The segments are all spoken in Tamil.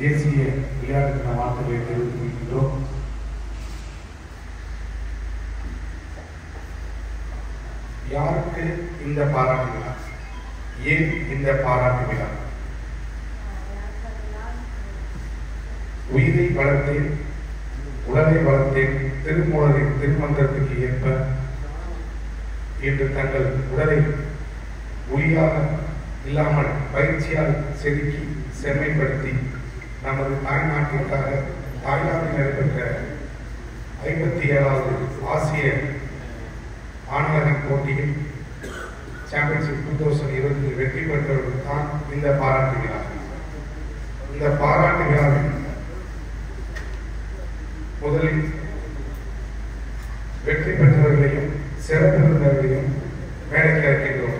தேசிய விளையாட்டு தின வாழ்த்துக்களை தெரிவித்துக் கொள்கின்றோம். யாருக்கு இந்த பாராட்டு விழா? ஏன் இந்த பாராட்டு விழா? உயிரை வளர்த்தேன், உடலை வளர்த்தேன், திருமூலரின் திருமந்திரத்துக்கு ஏற்ப இன்று தங்கள் உடலை ஒளியாக இல்லாமல் பயிற்சியால் செதுக்கி செம்மைப்படுத்தி நமது தாய்நாட்டிற்காக தாய்லாந்தில் நடைபெற்ற 57வது ஆசிய ஆணழகன் போட்டியில் சாம்பியன்ஷிப் 2020 வெற்றி பெற்றவர்கள் தான் இந்த பாராட்டு விழா. இந்த பாராட்டு விழாவில் முதலில் வெற்றி பெற்றவர்களையும் சிறப்பு விருந்தினர்களையும் மேடைக்கு அழைக்கின்றோம்.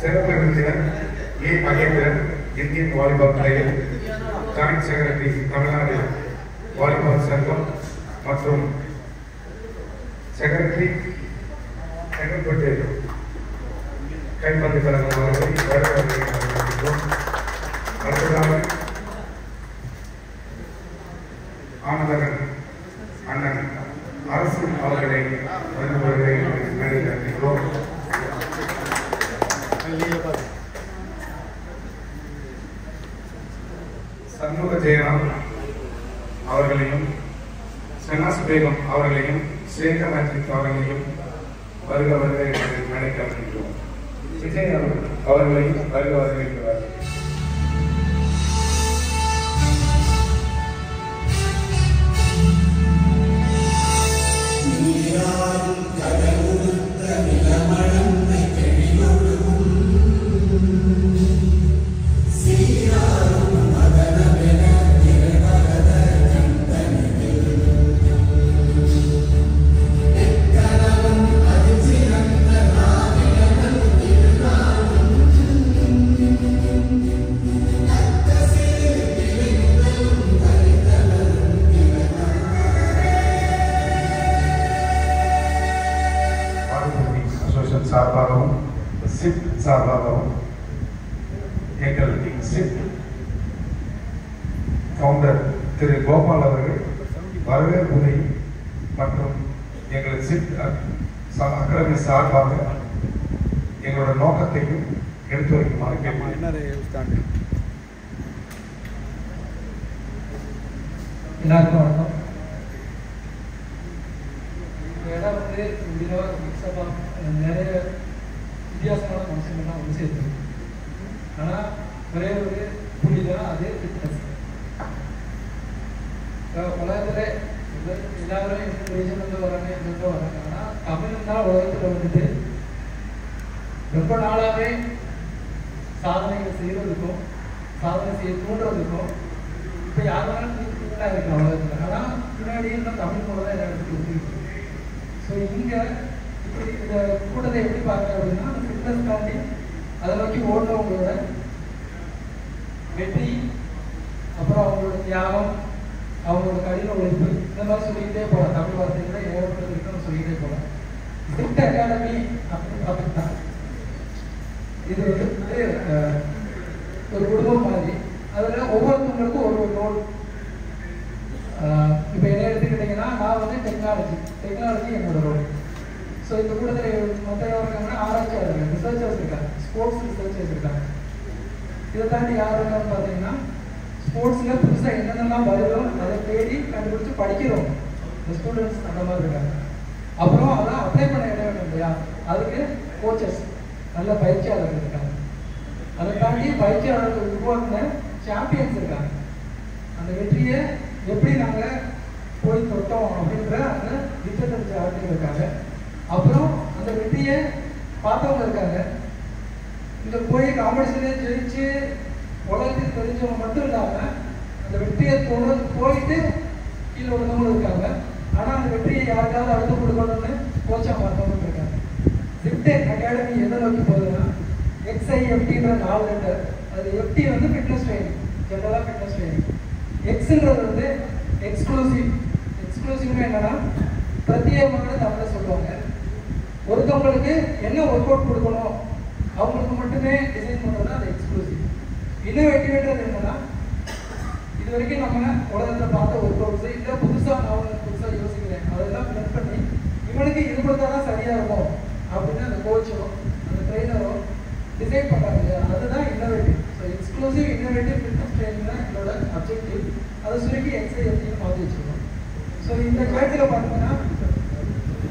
சிறப்பு விருந்தினர் A. Mahendran, Indian volleyball player, joint secretary Tamil Nadu volleyball சங்கம் மற்றும் செக்ரட்டரி செங்கல்பட்டு கைப்பந்து கழகம் அவர்களை வரவேற்கின்றோம். அடுத்ததாக ஆனந்தகன் அண்ணன் அரசு அவர்களை மேடையில் அழைக்கின்றோம். சண்முக ஜெயராம் அவர்களையும், செனாஸ் பேகம் அவர்களையும், சேகர் மேட்ரிக் அவர்களையும் வருக வருக என்று மேடைக்கு அழைக்கின்றோம். விஜய் அவர்களையும் வருக வருக இருக்கிறார்கள். சார்பாகவும் சிப் சார்பாகவும் எங்கள் சிப் ஃபவுண்டர் திரு கோபால் அவர்கள் வரவேற்புரை மற்றும் எங்கள் சிப் அகாடமி சார்பாக எங்களோட நோக்கத்தையும் எடுத்து வைக்குமாறு கேட்கிறேன். எல்லாருக்கும் வணக்கம். இடம் வந்து நிறைய வித்தியாசமான மனுஷங்கள்லாம் வந்து சேர்த்துருக்கு. ஆனால் ஒரே ஒரு புள்ளி தான் அது ஃபிட்னஸ். உலகத்தில் எல்லாரும் எந்த ரீஜன்லேருந்து வராங்க, எங்கெங்கே வராங்க. ஆனால் தமிழ் தான் உலகத்தில் வந்துட்டு ரொம்ப நாளாகவே சாதனைகள் செய்கிறதுக்கும் சாதனை செய்ய தூண்டுறதுக்கும் இப்போ யார் வேணாலும் தூண்டாக இருக்கலாம் உலகத்தில். ஆனால் பின்னாடி இருந்தால் தமிழ் மூலம் தான் எல்லா இடத்துக்கு வந்துருக்கு. ஸோ இங்கே இப்படி இந்த கூட்டத்தை எப்படி பார்க்குறேன் அப்படின்னா, அந்த ஃபிட்னஸ் தாண்டி அதை நோக்கி ஓடுறவங்களோட வெற்றி, அப்புறம் அவங்களோட தியாகம், அவங்களோட கடின உழைப்பு, இந்த மாதிரி சொல்லிக்கிட்டே போகலாம். தமிழ் வார்த்தைகளை ஏகப்பட்டது இருக்குன்னு சொல்லிக்கிட்டே போகலாம். ஃபிட் அகாடமி அப்படின்னு பார்த்துக்கிட்டா இது வந்து ஒரு குடும்பம் மாதிரி. அதில் ஒவ்வொருத்தவங்களுக்கும் ஒரு ஒரு ரோல். இப்போ என்ன எடுத்துக்கிட்டிங்கன்னா, நான் வந்து டெக்னாலஜி என்னோட ரோல். ஸோ இந்த கூட்டத்தில் மற்ற இருக்காங்கன்னா ஆராய்ச்சியாளர்கள், ரிசர்ச்சர்ஸ் இருக்காங்க, ஸ்போர்ட்ஸ் ரிசர்ச்சர்ஸ் இருக்காங்க. இதை தாண்டி யார் இருக்கான்னு பார்த்தீங்கன்னா, ஸ்போர்ட்ஸில் புதுசாக என்னென்னலாம் வருதோ அதை தேடி கண்டுபிடிச்சி படிக்கிறோம் இந்த ஸ்டூடெண்ட்ஸ், அந்த மாதிரி இருக்காங்க. அப்புறம் அதெல்லாம் அப்ளை பண்ண இடம் வேணும் இல்லையா, அதுக்கு கோச்சஸ், நல்ல பயிற்சியாளர்கள் இருக்காங்க. அதை தாண்டி பயிற்சியாளர்கள் உருவாக்குன சாம்பியன்ஸ் இருக்காங்க. அந்த வெற்றியை எப்படி நாங்கள் போய் தொட்டோம் அப்படின்ற அந்த திட்டம் தெரிஞ்ச ஆட்கள் இருக்காங்க. அப்புறம் அந்த வெற்றியை பார்த்தவங்க இருக்காங்க. இந்த போய் காம்படிஷனே ஜெயிச்சு உலகத்துக்கு தெரிஞ்சவங்க மட்டும் இல்லாமல் அந்த வெற்றியை தொடர்ந்து போயிட்டு கீழே விழுந்தவங்களும் இருக்காங்க. ஆனால் அந்த வெற்றியை யாருக்காவது அடுத்து கொடுக்கணும்னு கோச்சா பார்த்தவங்க இருக்காங்க. சிப்டெக் அகாடமி எதை நோக்கி போகுதுன்னா, XIFTன்ற 4 லெட்டர். அது FT வந்து ஃபிட்னஸ் ட்ரைனிங், ஜெனரலாக ஃபிட்னஸ் ட்ரைனிங். Xன்றது வந்து எக்ஸ்க்ளூசிவ்னா என்னன்னா பிரத்யேகமான தமிழை சொல்லுவாங்க. ஒருத்தவங்களுக்கு என்ன ஒர்க் அவுட் கொடுக்கணும் அவங்களுக்கு மட்டுமே டிசைன் பண்ணுறது அது எக்ஸ்க்ளூசிவ். இன்னோவேட்டிவ்ன்றது என்னன்னா இது வரைக்கும் நம்ம உலகத்தில் பார்த்த ஒர்க் அவுட்ஸ் இல்லை புதுசாக நான் புதுசாக யோசிக்கிறேன் அதெல்லாம் பிளட் பண்ணி இவனுக்கு இது கொடுத்தா தான் சரியாக இருக்கும் அப்படின்னு அந்த கோச்சோ அந்த ட்ரெயினரோ டிசைன் பண்ணுறாங்க இல்லையா, அதுதான் innovative. So exclusive innovative fitness training தான் என்னோட அப்ஜெக்டிவ். அதை சுருக்கி எக்ஸ்ஐஎஃப்டின்னு மாற்றி வச்சுருக்கோம். ஸோ இந்த கேட்டில் பார்த்தீங்கன்னா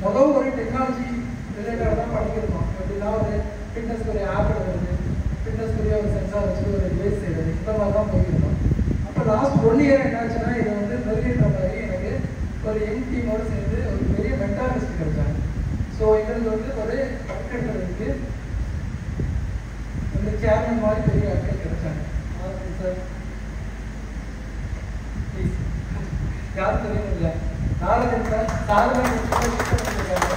முதல் ஒரு டெக்னாலஜி ரிலேட்டடாக தான் படிக்கிறோம். எப்படின்னா ஒரு ஃபிட்னஸ்க்கு ஒரு ஆப் எடுக்கிறது, ஃபிட்னஸ்க்குரிய ஒரு சென்சார் வச்சு ஒரு டிவைஸ் செய்கிறது, இந்த மாதிரி தான் போயிருக்கோம். அப்போ லாஸ்ட் 1 இயர் என்னாச்சுன்னா இதை வந்து மெருகேற்ற மாதிரி எனக்கு ஒரு யங் டீமோடு சேர்ந்து ஒரு பெரிய மென்டாலிஸ்ட் கிடைச்சாங்க. ஸோ எங்களுக்கு வந்து ஒரு அப்டேட்டர் இருக்குது, இந்த சேர்மன் மாதிரி பெரிய அப்டேட் கிடைச்சாங்க. சார் ப்ளீஸ் யாரும் தெரியும் இல்லை நாரதன் சார் சாதனை பண்ணியிருக்காங்க.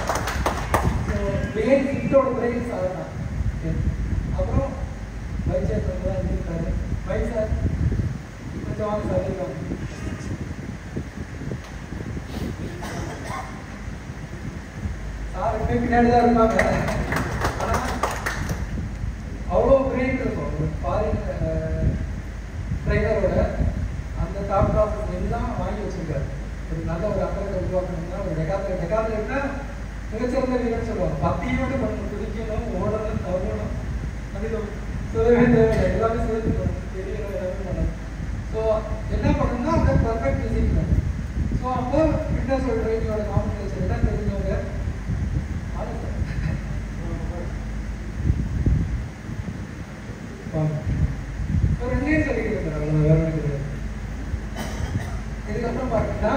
ஸோ பிரெயின் கிட்டோட பிரெயின் சாதனா. அப்புறம் வைசார் சார் தான் இருக்காரு. வைசார் கொஞ்சம் வாங்க சார் இருக்காங்க. சார் பின்னாடி தான் இருப்பாங்க. ஆனால் அவ்வளோ பிரெயின் இருக்கும். ஒரு ஃபாரின் ட்ரைனரோட அந்த தாட் ப்ராசஸ் எல்லாம் வாங்கி வச்சிருக்காரு. ஒரு நல்ல ஒரு அக்கறை உருவாக்கணும்னா ஒரு டெகாத்லெட்னா மிகச்சிறந்த வீரன்னு சொல்லுவாங்க. 10 ஈவெண்ட் பண்ணணும், குதிக்கணும், ஓடணும், தவறணும், அதுக்கு சொல்லவே தேவையில்லை, எல்லாமே சேர்த்துக்கணும், தெரியணும், எல்லாமே பண்ணணும். ஸோ என்ன பண்ணணும்னா அந்த பர்ஃபெக்ட் ஃபிசிக் வேணும். ஸோ அப்போ ஃபிட்னஸ் ஒரு ட்ரைனிங்கோட காம்படிஷன் எல்லாம் தெரிஞ்சவங்க ஒரு 2 இயர் சொல்லிக்கிறேன். அவ்வளோ வேற கிடையாது. இதுக்கப்புறம் பார்த்தீங்கன்னா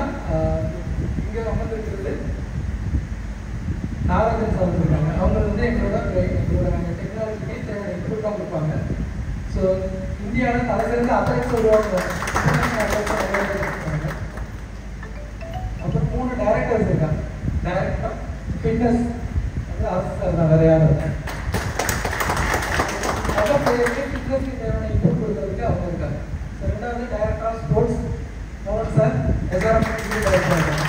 இங்கே அமர்ந்திருக்கிறது நாராயணன் சார் இருக்காங்க. அவங்க வந்து எங்களோட நாங்கள் டெக்னாலஜிக்கு தேவையான இன்புட்லாம் கொடுப்பாங்க. ஸோ இந்தியாவில் தலைசிறந்த அத்லெட்ஸ் உருவாக்குவாங்க. அப்புறம் 3 டைரக்டர்ஸ் இருக்காங்க. டைரக்டர் ஃபிட்னஸ் வந்து அரசு சார் தான், வேறு யாரும் இல்லை. நல்ல பிளேயருக்கு ஃபிட்னஸ்க்கு தேவையான இன்புட் கொடுக்கறதுக்கு அவங்க இருக்காங்க. ஸோ 2வது டைரக்டர் ஆஃப் ஸ்போர்ட்ஸ் மோகன் சார் எஸ்ஆர்எம் டைரக்டர் இருக்காங்க.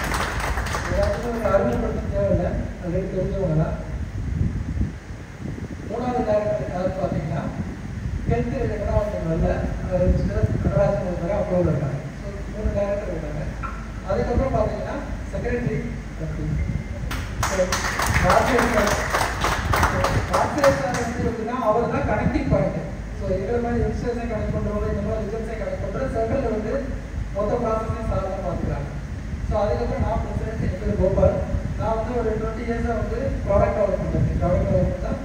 எல்லாத்துக்கும் ஒரு அறிமுகப்படுத்த தேவையில்லை, ஆல்ரெடி தெரிஞ்சவங்க தான். 3வது டைரக்டர் யாருன்னு பார்த்தீங்கன்னா ஹெல்த் ரிலேட்டடாக அவங்க வரல, ரெஜிஸ்டர் நடராஜன் ஒருத்தர் அப்ரோவில் இருக்காங்க. ஸோ 3 டைரக்டர் இருக்காங்க. அதுக்கப்புறம் பார்த்தீங்கன்னா செக்ரட்டரி எப்படின்னா அவர் தான் கனெக்டிங் பாயிண்ட். ஸோ எங்களை மாதிரி யங்ஸ்டர்ஸை கனெக்ட் பண்ணுறவங்க, இந்த மாதிரி ரிசல்ட்ஸை கனெக்ட் பண்ணுற சென்டரில் வந்து மொத்த ப்ராசஸையும் சாதனை பார்த்துக்கிறாங்க. ஸோ அதுக்கப்புறம் நான் பிரசிடென்ட் என் பேர் கோபால். நான் வந்து ஒரு 20 இயர்ஸாக வந்து ப்ராடக்ட் டெவலப் பண்ணுறேன். ப்ராடக்ட் டெவலப்மெண்ட் தான்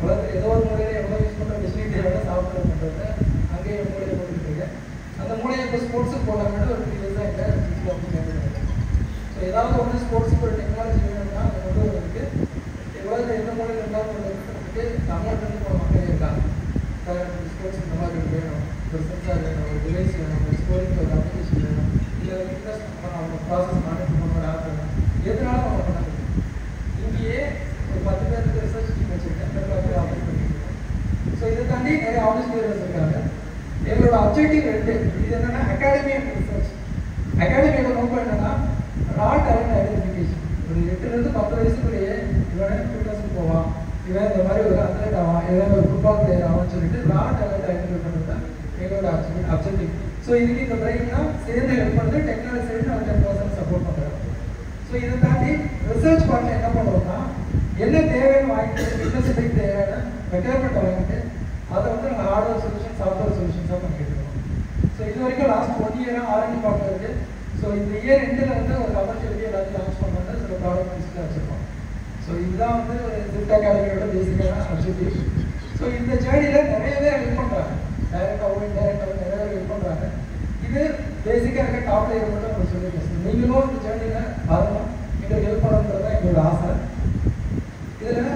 உலகத்தில் ஏதோ ஒரு மூலையில் எவ்வளோ யூஸ் பண்ணுற டிஸ்ட்ரிக் தேவையான சாஃப்ட்வேர் பண்ணுறது அங்கேயே மூலையை போட்டுருக்கேன். அந்த மூலையை இப்போ ஸ்போர்ட்ஸுக்கு போகலாம்னு ஒரு 3 இயர்ஸாக எங்கள் வீட்டில் வந்து சேர்ந்துருக்கேன். ஸோ ஏதாவது ஒன்று ஸ்போர்ட்ஸுக்கு ஒரு டெக்னாலஜி வேணும்னா அதை கொண்டு வரதுக்கு உலகத்தில் எந்த மூலையில் இருந்தாலும் கொண்டு தமிழ்நாட்டில் போகிற மக்களே இருக்காங்க. ஸ்போர்ட்ஸ் இந்த மாதிரி வேணும், ஒரு சென்சார் வேணும், ஒரு டிவைஸ் வேணும், ஒரு ஸ்கோரிங் ஒரு அப்ளிகேஷன் வேணும், இல்லை இன்ட்ரெஸ்ட் அவங்க ப்ராசஸ் மானிட்டர் பண்ண ஒரு ஆப் வேணும், எதுனாலும் அவங்க பண்ண முடியும். இங்கேயே ஒரு 10 பேருக்கு ரிசர்ச் டீம் வச்சுருக்கேன், பேர் ஆப்ரேட் பண்ணிருக்கோம். ஸோ இதை தாண்டி நிறைய ஆஃபீஸ் லீடர்ஸ் இருக்காங்க. எங்களோட அப்ஜெக்டிவ் 2. இது என்னன்னா அகாடமி அண்ட் ரிசர்ச். அகாடமியோட நோக்கம் என்னன்னா ரா டேலண்ட் ஐடென்டிஃபிகேஷன். ஒரு 8லேருந்து 10 வயசுக்குள்ளேயே இவனே ஃபிட்னஸ்க்கு போவான், இவன் இந்த மாதிரி ஒரு அத்லெட் ஆவான், இவன் ஒரு ஃபுட்பால் பிளேயர் ஆவான்னு சொல்லிட்டு ரா டேலண்ட் ஐடென்டிஃபை பண்ணுறது தான் எங்களோட அப்ஜெக்டிவ். ஸோ இதுக்கு இந்த பிரெயின்லாம் சேர்ந்து ஹெல்ப் பண்ணுறது டெக்னாலஜி சைடு நம்ம 10% சப்போர்ட் பண்ணுறோம். ஸோ இதை தாண்டி ரிசர்ச் பார்ட்டில் என்ன பண்ணுறோம்னா என்ன தேவைன்னு வாங்கிட்டு ஃபிட்னஸுக்கு தேவையான ரெக்குயர்மெண்ட் வாங்கிட்டு அதை வந்து நாங்கள் ஹார்ட்வேர் சொல்யூஷன் சாஃப்ட்வேர் சொல்யூஷன்ஸாக பண்ணிக்கிட்டு இருக்கோம். ஸோ இது வரைக்கும் லாஸ்ட் 1 இயராக R&D பார்ட் இருக்குது. ஸோ இந்த இயர் எண்டில் வந்து ஒரு கமர்ஷியல் எல்லாத்தையும் லான்ச் பண்ணுறது சில ப்ராடக்ட் லிஸ்ட்டில் வச்சுருக்கோம். ஸோ இதுதான் வந்து ஒரு ஜிட் அகாடமியோட பேசிக்கான அப்ஜெக்டிவ். ஸோ இந்த ஜேர்னியில் நிறைய பேர் ஹெல்ப் பண்ணுறாங்க, டைரக்டாகவும் இன்டைரக்டாகவும் நிறைய பேர் ஹெல்ப் பண்ணுறாங்க. இது பேசிக்காக இருக்க டாப் லேயர் மட்டும் உங்களுக்கு சொல்லியிருக்கேன். நீங்களும் இந்த ஜேர்னியில் வரணும், எங்களுக்கு ஹெல்ப் பண்ணணுன்றது தான் எங்களோட ஆசை. இதில்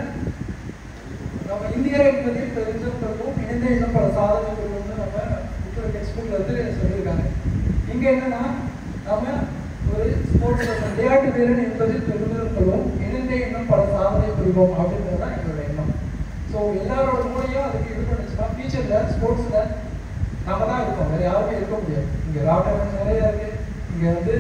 நம்ம இந்தியரை என்பதை தெரிஞ்சுக்கிறதும் இணைந்த இன்னும் பல சாதனைகள் வந்து நம்ம இப்போ டெக்ஸ்ட் புக்கில் வந்து சொல்லியிருக்காங்க. இங்கே என்னன்னா நம்ம ஒரு ஸ்போர்ட்ஸ் விளையாட்டு வீரன் என்பதில் பெருமிதம் கொள்வோம், இணைந்த இன்னும் பல சாதனை புரிவோம் அப்படின்றது தான் எங்களோட எண்ணம். ஸோ எல்லாரோட மூலையும் அதுக்கு இது பண்ணிச்சுன்னா ஃபியூச்சரில் ஸ்போர்ட்ஸில் நம்ம தான் இருக்கோம், வேறு யாருமே இருக்க முடியாது. இங்கே ராட்டர் நிறையா இருக்குது, இங்கே வந்து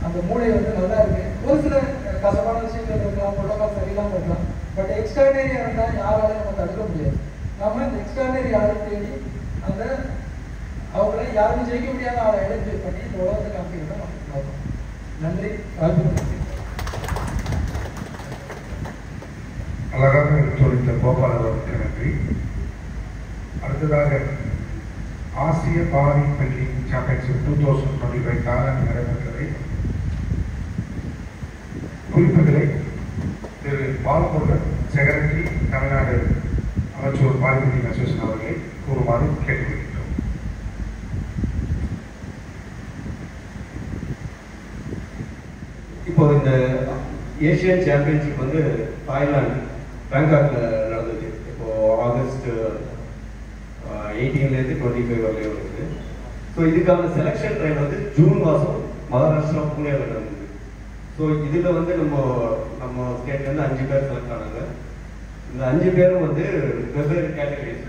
அந்த மூளை வந்து நல்லா இருக்குது. ஒரு சில கசப்பான விஷயங்கள் இருக்கலாம், புரோட்டோகால் சரியில்லாமல் இருக்கலாம், பட் எக்ஸ்ட்ராடனரியாக இருந்தால் யாராலையும் நம்ம தடுக்க முடியாது. நம்ம இந்த எக்ஸ்ட்ராடனரி ஆளை தேடி அந்த அவங்கள யாரும் ஜெயிக்க முடியாத ஆளை ஐடென்டிஃபை பண்ணி இந்த உலகத்தை காமிக்கிறது தான் நமக்கு நோக்கம். நன்றி. வாய்ப்பு அழகாக எடுத்துரைத்த கோபால் அவர்களுக்கு நன்றி. அடுத்ததாக ஆசிய பாரி பில்டிங் சாம்பியன்ஷிப் 2025 தாராணி நடைபெற்றதை குறிப்புகளை திரு பாலமுருகன், செக்ரட்டரி, தமிழ்நாடு அமைச்சர் பாரி பில்டிங் அசோசியேஷன் அவர்களை கூறுமாறு கேட்டுக்கொள்கிறோம். இப்போ இந்த ஏஷியன் சாம்பியன்ஷிப் வந்து தாய்லாந்து பேங்காக்ல நடந்தது. இப்போ ஆகஸ்ட் 18லேருந்து 25 வரலையும் இருக்குது. ஸோ இதுக்கான செலெக்ஷன் ட்ரைன் வந்து ஜூன் மாதம் மகாராஷ்டிரா புனேல நடந்தது. ஸோ இதில் வந்து நம்ம ஸ்டேட்லேருந்து 5 பேர் செலக்ட் ஆனாங்க. இந்த 5 பேரும் வந்து வெவ்வேறு கேட்டகரிஸ்,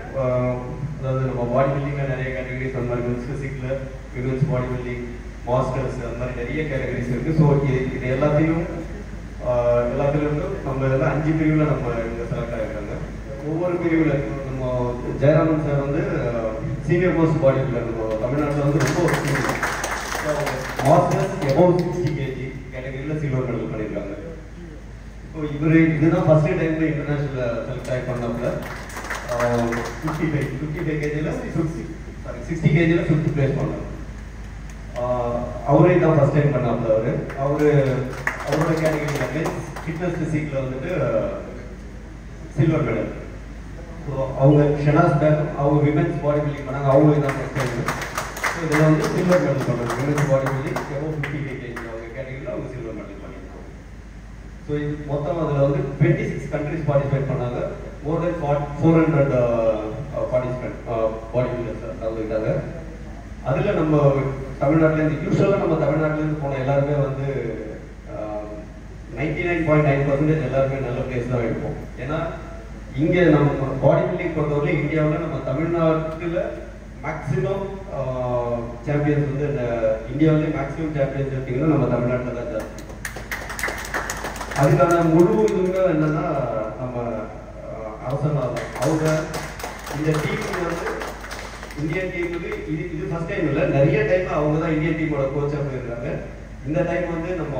அதாவது நம்ம பாடி பில்டிங்கில் நிறைய கேட்டகரிஸ், அந்த மாதிரி மென்ஸ் ஃபிசிக்கில், விமென்ஸ் பாடி பில்டிங், மாஸ்டர்ஸ், அந்த மாதிரி நிறைய கேட்டகரிஸ் இருக்குது. ஸோ இது எல்லாத்தையும் நம்ம இதெல்லாம் 5 பிரிவில் நம்ம இங்கே செலக்ட் ஆகிருக்காங்க. ஒவ்வொரு பிரிவில் நம்ம ஜெயராமன் சார் வந்து சீனியர் மோஸ்ட் பாடி பில்டர், நம்ம தமிழ்நாட்டில் வந்து ரொம்ப மாஸ்டர்ஸ் எபோவ் 60 kg கேட்டகரியில் சில்வர் மெடல் பண்ணியிருக்காங்க. ஸோ இதுதான் ஃபர்ஸ்ட் டைம் இன்டர்நேஷனல் செலக்ட் ஆகி பண்ணப்பல 55 kgல 60 kgல 5th பிளேஸ் பண்ணாங்க. அவரே தான் ஃபர்ஸ்ட் டைம் பண்ணாப்புல. அவரோட கேட்டகரியில் மென்ஸ் ஃபிட்னஸ் ஃபிசிக்கில் வந்துட்டு சில்வர் மெடல். ஸோ அவங்க ஷெனாஸ் பேகம் அவங்க விமென்ஸ் பாடி பில்டிங் பண்ணாங்க, அவங்க தான் ஃபர்ஸ்ட் டைம். ஸோ இதில் வந்து சில்வர் மெடல் பண்ணாங்க. Women's body building above 55 kg அவங்க கேட்டகரியில் அவங்க சில்வர் மெடல் பண்ணியிருக்காங்க. ஸோ இது மொத்தம் அதில் வந்து 26 கண்ட்ரிஸ் பார்ட்டிசிபேட் பண்ணாங்க. மோர் தென் 400 பார்ட்டிசிபேட் பாடி பில்டர்ஸ் கலந்துக்கிட்டாங்க. அதில் நம்ம தமிழ்நாட்டிலேருந்து யூஸ்வலாக நம்ம தமிழ்நாட்டிலேருந்து போன எல்லாருமே வந்து 99.9% எல்லாருமே நல்ல பிளேஸ் தான் எடுப்போம். ஏன்னா இங்கே நம்ம பாடி பில்டிங் பொறுத்தவரை இந்தியாவில் நம்ம தமிழ்நாட்டில் மேக்ஸிமம் சாம்பியன்ஸ் வந்து இந்தியாவிலே மேக்ஸிமம் சாம்பியன்ஸ் எடுத்தீங்கன்னா நம்ம தமிழ்நாட்டில் தான் ஜாஸ்தி. அதுக்கான முழு இதுவுமே என்னன்னா நம்ம அரசனா தான். அவங்க இந்த டீமுக்கு வந்து இந்தியன் டீமுக்கு இது ஃபர்ஸ்ட் டைம் இல்லை, நிறைய டைம் அவங்க தான் இந்தியன் டீமோட கோச்சாக போயிருக்காங்க. இந்த டைம் வந்து நம்ம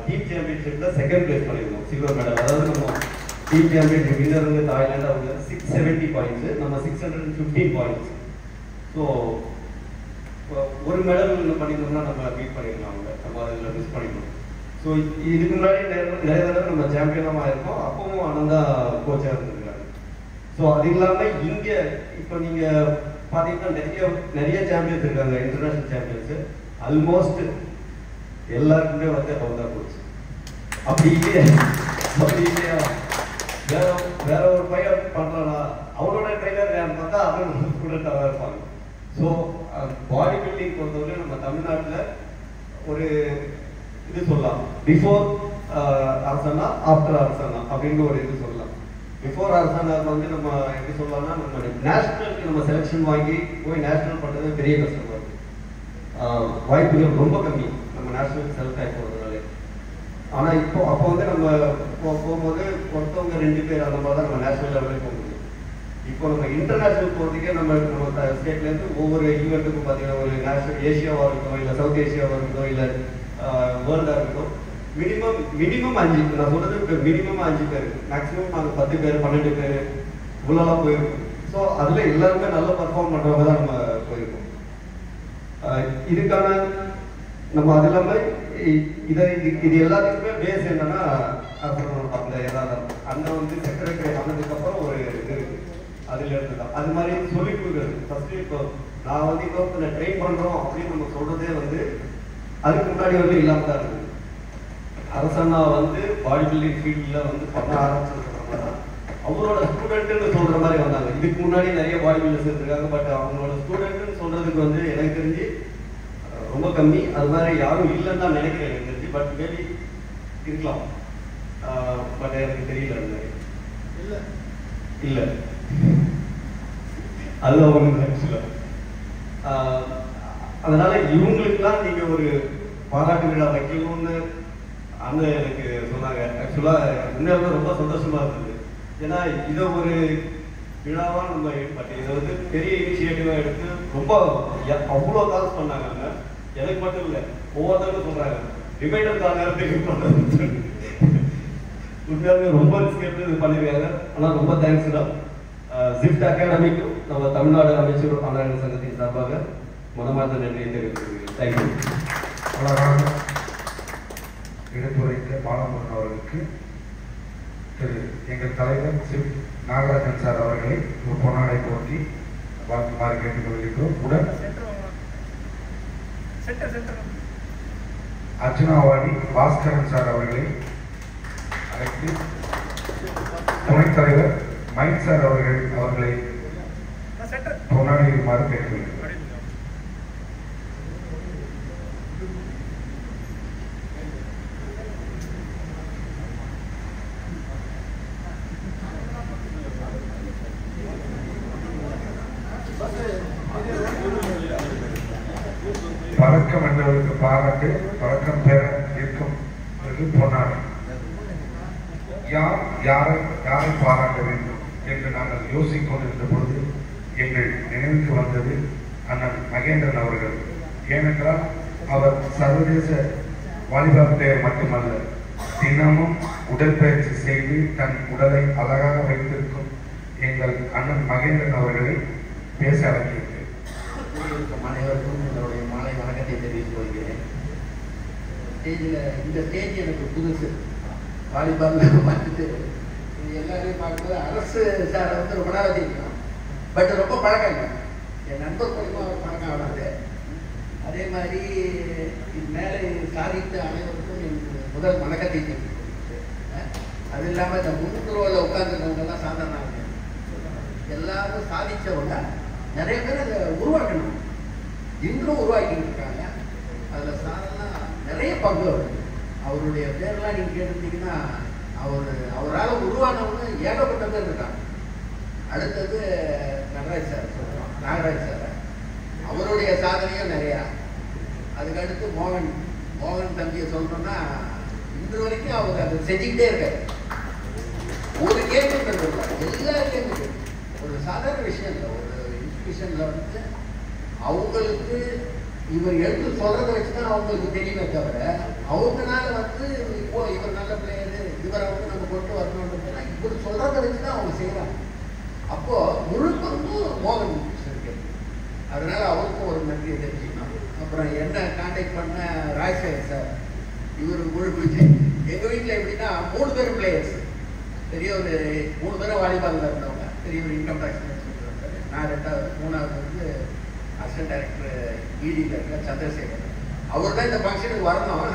டீம் சாம்பியன்ஷிப்ல 2nd பிளேஸ் பண்ணியிருக்கோம், சில்வர் மெடல். அதாவது நம்ம டீம் சாம்பியன்ஷிப் வின்னர் வந்து தாய்லாந்து, அவங்க 670 பாயிண்ட்ஸ், நம்ம 615 பாயிண்ட்ஸ். ஸோ ஒரு மெடல் பண்ணியிருந்தோம்னா நம்ம பீட் பண்ணிடலாம், அவங்க நம்ம அதில் மிஸ் பண்ணிக்கணும். ஸோ இதுக்கு முன்னாடி நிறைய தடவை நம்ம சாம்பியனாக இருக்கோம், அப்பவும் அனந்தா கோச்சாக இருந்திருக்காங்க. ஸோ அது இல்லாமல் இங்கே இப்போ நீங்கள் பார்த்தீங்கன்னா நிறைய சாம்பியன்ஸ் இருக்காங்க, இன்டர்நேஷனல் சாம்பியன்ஸு. ஆல்மோஸ்ட் எல்லாருக்குமே வந்து அவங்க தான் கோச். அப்படி இல்லையா வேற ஒரு பையன் பண்றானா அவனோட ட்ரைனர் யாருன்னு பார்த்தா அவன் ஸ்டூடெண்டாக இருப்பாங்க. ஸோ பாடி பில்டிங் பொறுத்தவரை நம்ம தமிழ்நாட்டில் ஒரு இது சொல்லலாம், பிஃபோர் அரசனா ஆஃப்டர் அரசனா அப்படின்னு ஒரு இது சொல்லலாம். பிஃபோர் அரசனாக்கு வந்து நம்ம எப்படி சொல்லலாம்னா, நம்ம நேஷனலுக்கு நம்ம செலெக்ஷன் வாங்கி போய் நேஷனல் பண்ணுறது பெரிய கஷ்டமா இருக்கு. வாய்ப்புகள் ரொம்ப கம்மி நம்ம நேஷனலுக்கு செலக்ட் ஆகி போகிறதுனால. ஆனால் அப்போ வந்து நம்ம போகும்போது ஒருத்தவங்க 2 பேர் அந்த மாதிரி தான் நம்ம நேஷனல் லெவலுக்கு போக முடியும். இப்போ நம்ம இன்டர்நேஷனல் போகிறதுக்கே நம்ம ஸ்டேட்லேருந்து ஒவ்வொரு ஈவெண்ட்டுக்கும் பார்த்தீங்கன்னா ஒரு நேஷனல் ஏஷியாவாக இருக்கட்டும், இல்லை சவுத் ஏஷியாவாக இருக்கட்டும், இல்லை வேர்ல்டாக இருக்கட்டும், மினிமம் 5, நான் சொல்றது மினிமம் 5 பேர், மேக்ஸிமம் நாங்கள் 10 பேர் 12 பேர் இவ்வளோலாம் போயிருக்கோம். ஸோ அதில் எல்லாருமே நல்லா பர்ஃபார்ம் பண்ணுறவங்க தான் நம்ம போயிருக்கோம். இதுக்கான நம்ம அது இல்லாமல் இது எல்லாத்துக்குமே பேஸ் என்னன்னா அந்த ஏதாவது அண்ணன் வந்து செக்ரட்டரி ஆனதுக்கப்புறம் ஒரு இது இருக்கு, அதுல இருந்து தான் அது மாதிரி சொல்லி கொடுக்குறது. ஃபர்ஸ்ட் இப்போ நான் வந்து இப்போ ட்ரெயின் பண்றோம் அப்படின்னு நம்ம சொல்றதே வந்து அதுக்கு முன்னாடி வந்து இல்லாம தான் இருக்குது. அரசண்ணா வந்து பாடி பில்டிங் ஃபீல்டில் வந்து பண்ண ஆரம்பிச்சதுக்கு தான் அவரோட ஸ்டூடெண்ட்டுன்னு சொல்ற மாதிரி வந்தாங்க. இதுக்கு முன்னாடி நிறைய பாடி பில்டர்ஸ் இருக்காங்க, பட் அவங்களோட ஸ்டூடெண்ட்டுன்னு சொல்றதுக்கு வந்து எனக்கு தெரிஞ்சு ரொம்ப கம்மி. அது மாதிரி யாரும் இல்லைன்னு தான் நினைக்கிறேன் எனக்கு தெரிஞ்சு. பட் மேபி இருக்கலாம், பட் எனக்கு தெரியல. அது மாதிரி இல்லை அதுதான் ஒன்று ஆக்சுவலாக. அதனால இவங்களுக்குலாம் நீங்க ஒரு பாராட்டு விழா வைக்கணும்னு அண்ணன் எனக்கு சொன்னாங்க. ஆக்சுவலாக உண்மையாலுமே ரொம்ப சந்தோஷமா இருந்தது. ஏன்னா இதை ஒரு விழாவாக நம்ம பட் இதை வந்து பெரிய இனிஷியேட்டிவாக எடுத்து ரொம்ப அவ்வளோ கால்ஸ் பண்ணாங்க. அண்ணன் எனக்கு மட்டும் இல்லை, ஒவ்வொருத்தருக்கும் சொல்கிறாங்க ரிமைண்டர் கால் நேரத்துக்கு பண்ணுறது. உண்மையாலுமே ரொம்ப ரிஸ்க் எடுத்து இது பண்ணியிருக்காங்க. ஆனால் ரொம்ப தேங்க்ஸ் தான். ஜிஃப்ட் அகாடமிக்கும் நம்ம தமிழ்நாடு அமைச்சர் ஆன்லைன் சங்கத்தின் சார்பாக மனமார்ந்த நன்றியை தெரிவித்துக்கிறேன். தேங்க்யூ. அழகாக எடுத்துரைத்த பாலமுருகன் அவர்களுக்கு திரு எங்கள் தலைவர் சிவ் நாகராஜன் சார் அவர்களை ஒரு பொன்னாடை போட்டி வாழ்த்துமாறு கேட்டுக்கொள்கிறோம். உடன் அர்ஜுனாவாடி பாஸ்கரன் சார் அவர்களை அழைத்து துணைத் தலைவர் மைக் சார் அவர்களை பொன்னாடையுமாறு கேட்டுக்கொள்கிறோம். பறக்கம் என்றவருக்கு பாராட்டு, பறக்கம் பெற இருக்கும் பொன்னாடு. யாரை பாராட்ட வேண்டும் என்று நாங்கள் யோசித்துக் கொண்டிருந்த பொழுது எங்கள் நினைவுக்கு வந்தது அண்ணன் மகேந்திரன் அவர்கள். ஏனென்றால் அவர் சர்வதேச வாலிபால் பிளேயர் மட்டுமல்ல, தினமும் உடற்பயிற்சி செய்து தன் உடலை அழகாக வைத்திருக்கும் எங்கள் அண்ணன் மகேந்திரன் அவர்களை பேச அழைக்கின்றேன். அனைவருக்கும் என்னுடைய மாலை வணக்கத்தை தெரிவித்துக் கொள்கிறேன். இந்த ஸ்டேஜ் எனக்கு புதுசு. வாலிபால் பார்த்துட்டு எல்லாரையும் பார்க்கும்போது அரசு சாரை வந்து ரொம்ப நாளாக தெரியும், பட் ரொம்ப பழக்கம் இல்லை. என் நண்பர் மூலமாக அவர் பழக்கம் ஆகாது. அதே மாதிரி இது மேலே சாதித்த அனைவருக்கும் எனக்கு முதல் வணக்கத்தை தெரிவித்துக். அது இல்லாமல் இந்த முன்னுரோவில் உட்கார்ந்துருந்தவங்க தான் சாதாரண எல்லாரும் சாதிச்சவங்க நிறைய பேர் அதை உருவாக்கணும், இன்றும் உருவாக்கிட்டு இருக்காங்க. அதில் சாரெல்லாம் நிறைய பங்கு வருது. அவருடைய பேரெல்லாம் நீங்கள் கேட்டிருந்தீங்கன்னா அவரால் உருவானவங்க ஏகப்பட்ட பேர் இருக்காங்க. அடுத்தது நடராஜ் சார் சொல்கிறோம், நாகராஜ் சார் அவருடைய சாதனையும் நிறையா. அதுக்கடுத்து மோகன் தம்பியை சொல்கிறோம்னா இன்று வரைக்கும் அவர் அதை செஞ்சுக்கிட்டே இருக்காரு. ஒரு கேள்வின்றது எல்லா கேள்வி ஒரு சாதாரண விஷயம் இல்லை. ஒரு இன்ஸ்டிடியூஷனில் வந்து அவங்களுக்கு இவர் எடுத்து சொல்றதை வச்சுதான் அவங்களுக்கு தெரியுமே தவிர அவங்கனால வந்து இப்போ இவர் நல்ல பிளேயரு இவரை வந்து நம்ம கொண்டு வரணும்ன்றதுனா இவர் சொல்றதை வச்சுதான் அவங்க செய்யறாங்க. அப்போ முழுப்பொருந்தும் மோகன் இருக்கு. அதனால அவருக்கும் ஒரு நன்றியை தெரிஞ்சுக்கணும். அப்புறம் என்ன கான்டாக்ட் பண்ண ராஜசேகர் சார், இவர் முழுப்பிச்சு எங்க வீட்டில் எப்படின்னா 3 பேரும் பிளேயர்ஸ். பெரிய ஒரு 3 பேரும் வாலிபாலில் இருந்தவங்க. பெரிய ஒரு இன்கம் டேக்ஸ் நான் 3வது வந்து அசிஸ்டன்ட் டைரக்டர் இடியில் இருக்க சந்திரசேகர். அவர் தான் இந்த ஃபங்க்ஷனுக்கு வரணும்.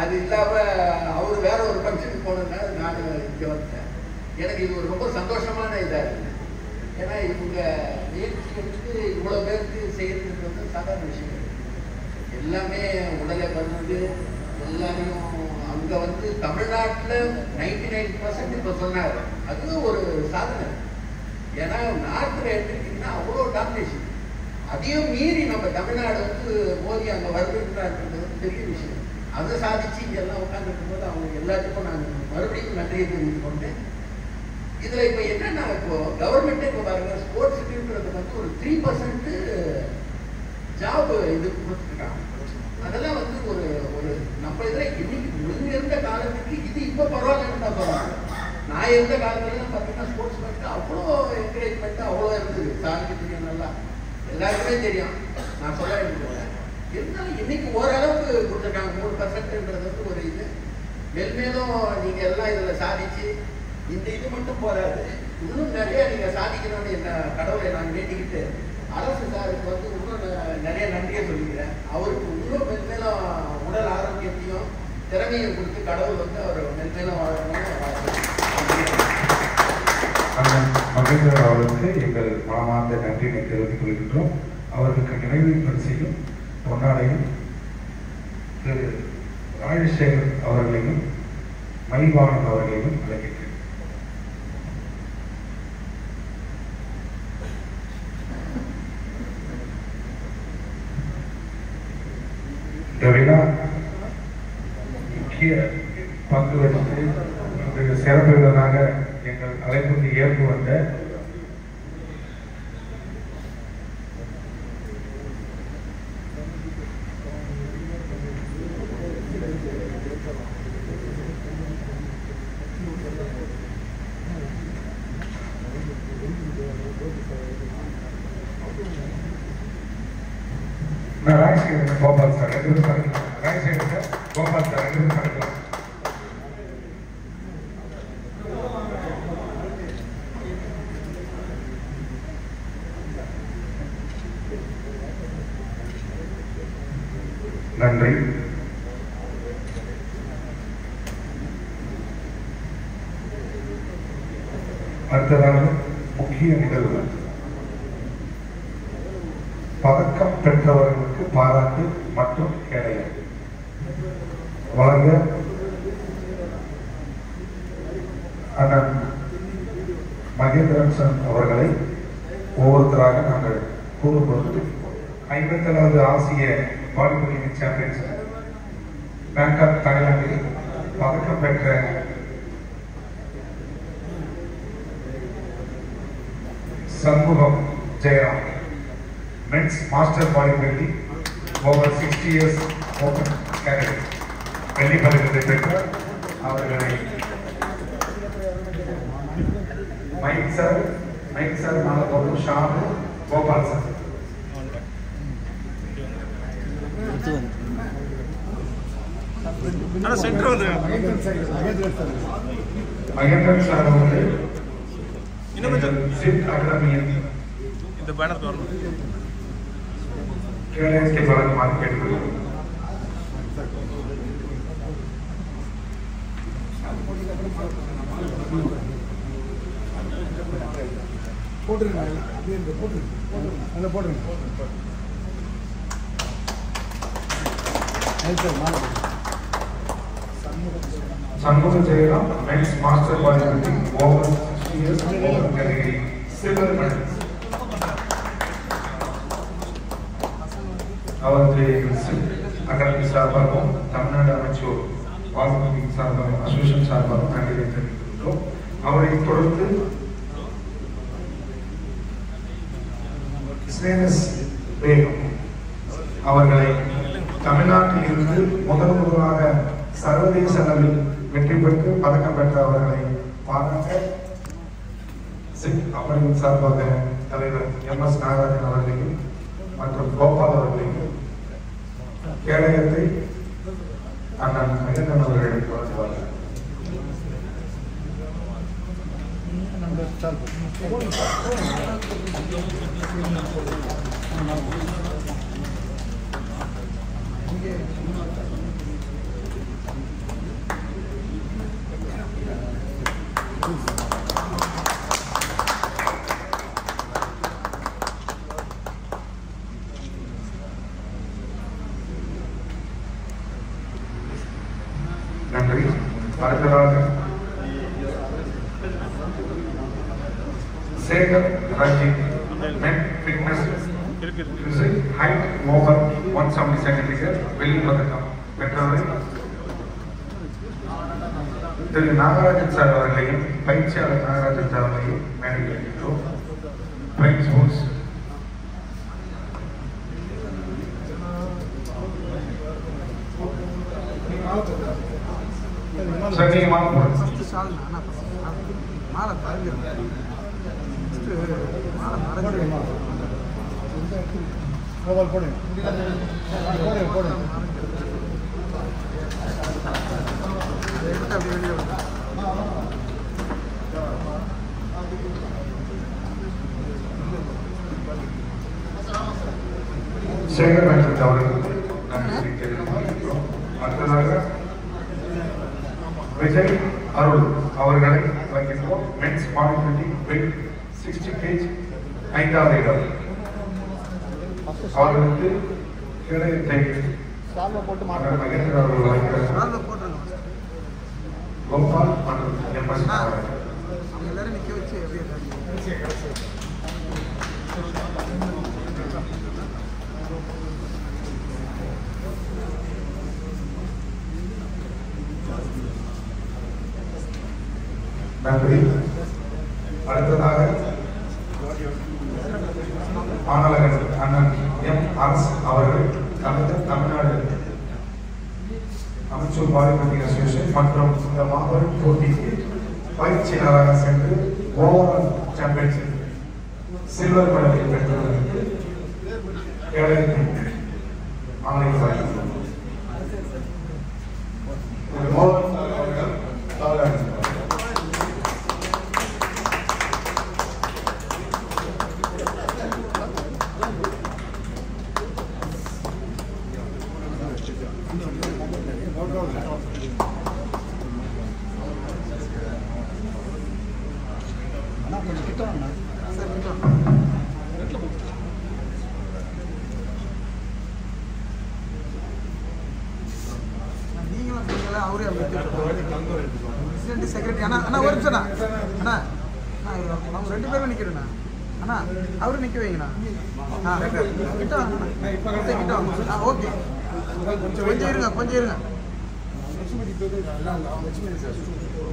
அது இல்லாமல் அவர் வேற ஒரு ஃபங்க்ஷனுக்கு போனதுனால நான் இங்கே வந்தேன். எனக்கு இது ஒரு ரொம்ப சந்தோஷமான இதாக இருக்குது. ஏன்னா இவங்க முயற்சி எடுத்து இவ்வளோ பேருக்கு செய்யறதுக்கு வந்து சாதாரண விஷயம் இல்லை. எல்லாமே உடலை பண்ணுறது எல்லாரையும் அங்கே வந்து தமிழ்நாட்டில் 99% இப்போ சொன்னார். அது ஒரு சாதனை. ஏன்னா நாட்டில் எடுத்துக்கிட்டிங்கன்னா அவ்வளோ டாமினேஷன். அதையும் மீறி நம்ம தமிழ்நாடு வந்து மோதி அங்கே வருதுன்றது வந்து பெரிய விஷயம். அதை சாதிச்சு இங்கெல்லாம் உட்காந்துருக்கும் போது அவங்க எல்லாத்துக்கும் நான் மறுபடியும் நன்றியை தெரிவித்துக் கொண்டேன். இதில் இப்போ என்னன்னா இப்போ கவர்மெண்ட்டே இப்போ பாருங்க ஸ்போர்ட்ஸுக்குன்றது வந்து ஒரு 3% ஜாப் இது கொடுத்துருக்காங்க. அதெல்லாம் வந்து ஒரு ஒரு நம்ம இதில் இன்னைக்கு முன்ன இருந்த காலத்துக்கு இது இப்போ பரவாயில்லன்னு தான் பரவாயில்ல. நான் இருந்த காலத்துலலாம் பார்த்தீங்கன்னா ஸ்போர்ட்ஸ் பண்ணிட்டு அவ்வளோ என்கரேஜ்மெண்ட்டு அவ்வளோ இருந்தது. சாருக்கு தெரியும், நல்லா எல்லாருக்குமே தெரியும், நான் சொல்ல வேண்டியது. இருந்தாலும் இன்னைக்கு ஓரளவுக்கு கொடுத்துருக்காங்க. 3%ன்றது வந்து ஒரு இது. மேல்மேலும் நீங்கள் எல்லாம் இதில் சாதிச்சு இந்த இது மட்டும் போராது, இன்னும் நிறைய நீங்கள் சாதிக்கணும்னு என்ன கடவுளை நான் வேண்டிக்கிட்டு அரசு சாருக்கு வந்து இன்னும் நிறைய நன்றியை சொல்லிக்கிறேன். அவருக்கு இன்னும் மென்மேலும் உடல் ஆரோக்கியத்தையும் திறமையும் கொடுத்து கடவுள் வந்து அவர் மென்மேலும் வாழணும்னு மகேந்திரன் அவர்களுக்கு எங்கள் மனமார்ந்த நன்றியை தெரிவித்துக் கொள்கின்றோம். அவர்களுக்கு நினைவு பரிசையும் பொன்னாடையும் திரு ராஜசேகர் அவர்களையும் மயில்வாணன் அவர்களையும் அழைக்கின்றேன். இந்த விழா முக்கிய பங்கு வகித்து இன்று சிறப்பு விருதாக எங்கள் அழைப்புக்கு ஏற்பு வந்த ரைட் சைடு கோபால் சார் ரெண்டு பேரும் right side sir Gopal sir ரெண்டு பேரும் நன்றி. அடுத்ததாக முக்கிய நிகழ்வு பதக்கம் பெற்றவர்களுக்கு பாராட்டு மற்றும் கேடயம் வழங்க அண்ணன் மகேந்திரன் சார் அவர்களை ஒவ்வொருத்தராக நாங்கள் கூறும்போது 57வது ஆசிய பாடிபில்டிங் சாம்பியன்ஷிப் பேங்காக் தாய்லாந்தில் பதக்கம் பெற்ற Shanmugam Jayaram men's master bodybuilding over 60 years open category வெள்ளி பதக்கத்தை பெற்றார். அவர்களை மைக் சார் மாலபோது ஷாம் கோபால் சார் மகேந்திரன் சார் வந்து சித் அகாடமியில் இந்த பேனர் கேடயத்தை வழங்குமாறு கேட்டுக்கொள்கிறோம். Shanmuga Jayaram men's master bodybuilding over 60 years open category silver medal. அவருக்கு அகாடமி சார்பாகவும் தமிழ்நாடு அமைச்சர் வால்மீகி சார்பாகவும் அசோசியேஷன் சார்பாகவும் நன்றி தெரிவிக்கின்றோம். அவரை தொடர்ந்து ஸ்னேகஸ் பேகம் அவர்களை தமிழ்நாட்டில் இருந்து முதலாக சர்வதேச அளவில் வெற்றி பெற்று பதக்கம் பெற்ற அவர்களை பாராட்ட அமர்வின் சார்பாக தலைவர் MS நாகராஜன் அவர்களையும் மற்றும் கோபால் அவர்களையும் கேடயத்தை அண்ணன் மகேந்திரன் அவர்களிடம் வழங்குவார்கள். நன்றி. அடுத்ததாக சேகர் ரஞ்சித் மென் ஃபிட்னஸ் ஹைட் ஓவர் 170 சென்டிமீட்டர் வெள்ளி பதக்கம் பெற்றவரை திரு நாகராஜன் சார் அவர்களையும் பயிற்சியாளர் நாகராஜன் சார் அவர்களையும் மேடையில் வைக்கின்றோம். பிரைஸ் ஸ்போர்ட்ஸ் சேகர் ரஞ்சித் அவர்களுக்கு நன்றி தெரிவித்துள்ளோம். அடுத்ததாக விஜய் அருள் அவர்களை வகிக்கிறோம். மென்ஸ் பாடிபில்டிங் வெயிட் 60 kg 5வது இடம். அவர்களுக்கு கேடயத்தை மகேந்திரன் அவர்கள் வகிக்கிறார். கோபால் மற்றும் MS நாகராஜன் நன்றி. அடுத்ததாக ஆனலகன் அண்ணன் எம் அரசு அவர்கள் தமிழ்நாடு அமைச்சர் பாலிமன்றிங் அசோசியேஷன் மற்றும் இந்த மாபெரும் போட்டிக்கு பயிற்சியாளராக சென்று ஓவரால் சாம்பியன்ஷிப் சில்வர் மெடலை பெற்றவர்களுக்கு ஏழைக்கும் ஆணையம் வழங்குகிறோம். மோகன் சார் அவர்கள் பாராட்டுகிறார். செக்ரட்டரி அண்ணா அண்ணா ஒரு நிமிஷம் அண்ணா அவங்க 2 பேரும் நிற்கிறேண்ணா அண்ணா அவரு நிற்க வைங்கண்ணா கிட்ட வாங்க ஓகே கொஞ்சம் இருங்க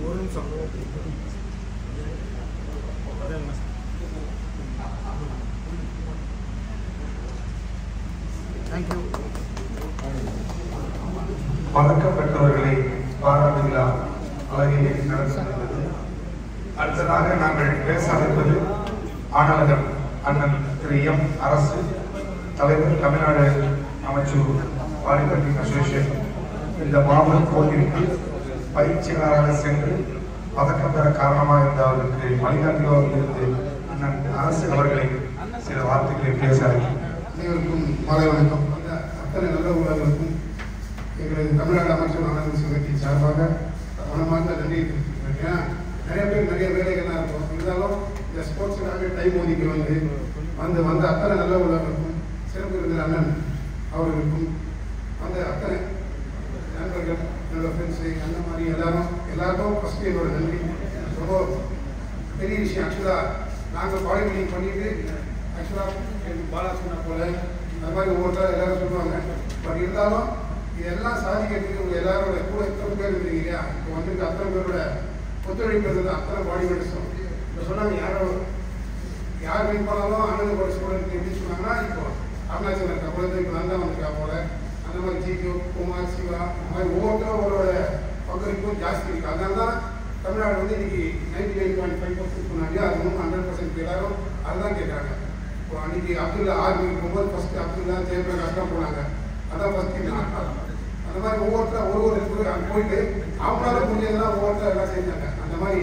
ஒரு நிமிஷம் தேங்க்யூ. பதக்கம் பெற்றவர்களை பாராட்டு விழா அழகிய நடந்தது. அடுத்ததாக நாங்கள் பேச அழைப்பது ஆனலகன் அண்ணன் திரு எம் அரசு தலைவர் தமிழ்நாடு அமைச்சர் பாலிமன்றிங் அசோசியேஷன் இந்த மாபெரும் போட்டிக்கு பயிற்சியாளராக சென்று பதக்கம் பெற காரணமாக இருந்த அவருக்கு மணிகண்டோவில் இருந்து அண்ணன் அரசு அவர்களை சில வார்த்தைகளை பேச அனைவருக்கும் மாலை வணக்கம். அத்தனை நல்ல உள்ளவர்களுக்கும் எங்களது தமிழ்நாடு அமைச்சர் ஆனந்த சங்கத்தின் சார்பாக மனமார்ந்த நன்றி தெரிவிக்கிறேன். நிறைய பேர் நிறைய வேலைகள்லாம் இருக்கும், இருந்தாலும் இந்த ஸ்போர்ட்ஸுக்காக டைம் ஒதுக்கி வந்து அத்தனை நல்ல உள்ளவர்களுக்கும் சிறப்பு விருந்தினர் அண்ணன் அவர்களுக்கும் அந்த அத்தனை நண்பர்கள் என்னோட ஃப்ரெண்ட்ஸு அந்த மாதிரி எல்லாருக்கும் ஃபஸ்ட்டு என்னோட நன்றி. ரொம்ப பெரிய விஷயம். ஆக்சுவலாக நாங்கள் பாலிமன்றிங் பண்ணிட்டு ஆக்சுவலாக எனக்கு பாலா சொன்ன போல அந்த மாதிரி ஒவ்வொருத்தர் எல்லாரும் சொல்லுவாங்க. பட் இருந்தாலும் இதெல்லாம் சாதிக்கிறதுக்கு உங்கள் எல்லாரோட கூட எத்தனை பேர் இருந்தீங்க இல்லையா? இப்போ வந்துட்டு அத்தனை பேரோட ஒத்துழைப்பு இருந்தது. அத்தனை பாடி மெடிசன் இப்போ சொன்னாங்க. யார் மீட் பண்ணாலும் அண்ணன் கூட ஸ்டூடெண்ட் எப்படி சொன்னாங்கன்னா, இப்போ அருணாச்சலம் இருக்கா போல, இப்போ நந்தா வந்திருக்கா போல, அந்த மாதிரி ஜிகே குமார் சிவா அந்த மாதிரி ஒவ்வொருத்தரும் அவரோட பங்களிப்பும் ஜாஸ்தி இருக்குது. அதனால தான் தமிழ்நாடு வந்து இன்னைக்கு 99.5% சொன்னாங்க. அது வந்து 100% எல்லாரும் அதுதான் கேட்குறாங்க. இப்போ அன்னைக்கு அப்துல்லா ஆர்மிக்கு போகும்போது ஃபர்ஸ்ட் அப்துல்லா ஜெயபிரகாஷ் தான் போனாங்க. அதான் ஃபர்ஸ்ட். அந்த மாதிரி ஒவ்வொருத்தரும் ஒரு அங்கே போயிட்டு அவங்களால முடிஞ்சதெல்லாம் ஒவ்வொருத்தர் எல்லாம் செஞ்சாங்க. அந்த மாதிரி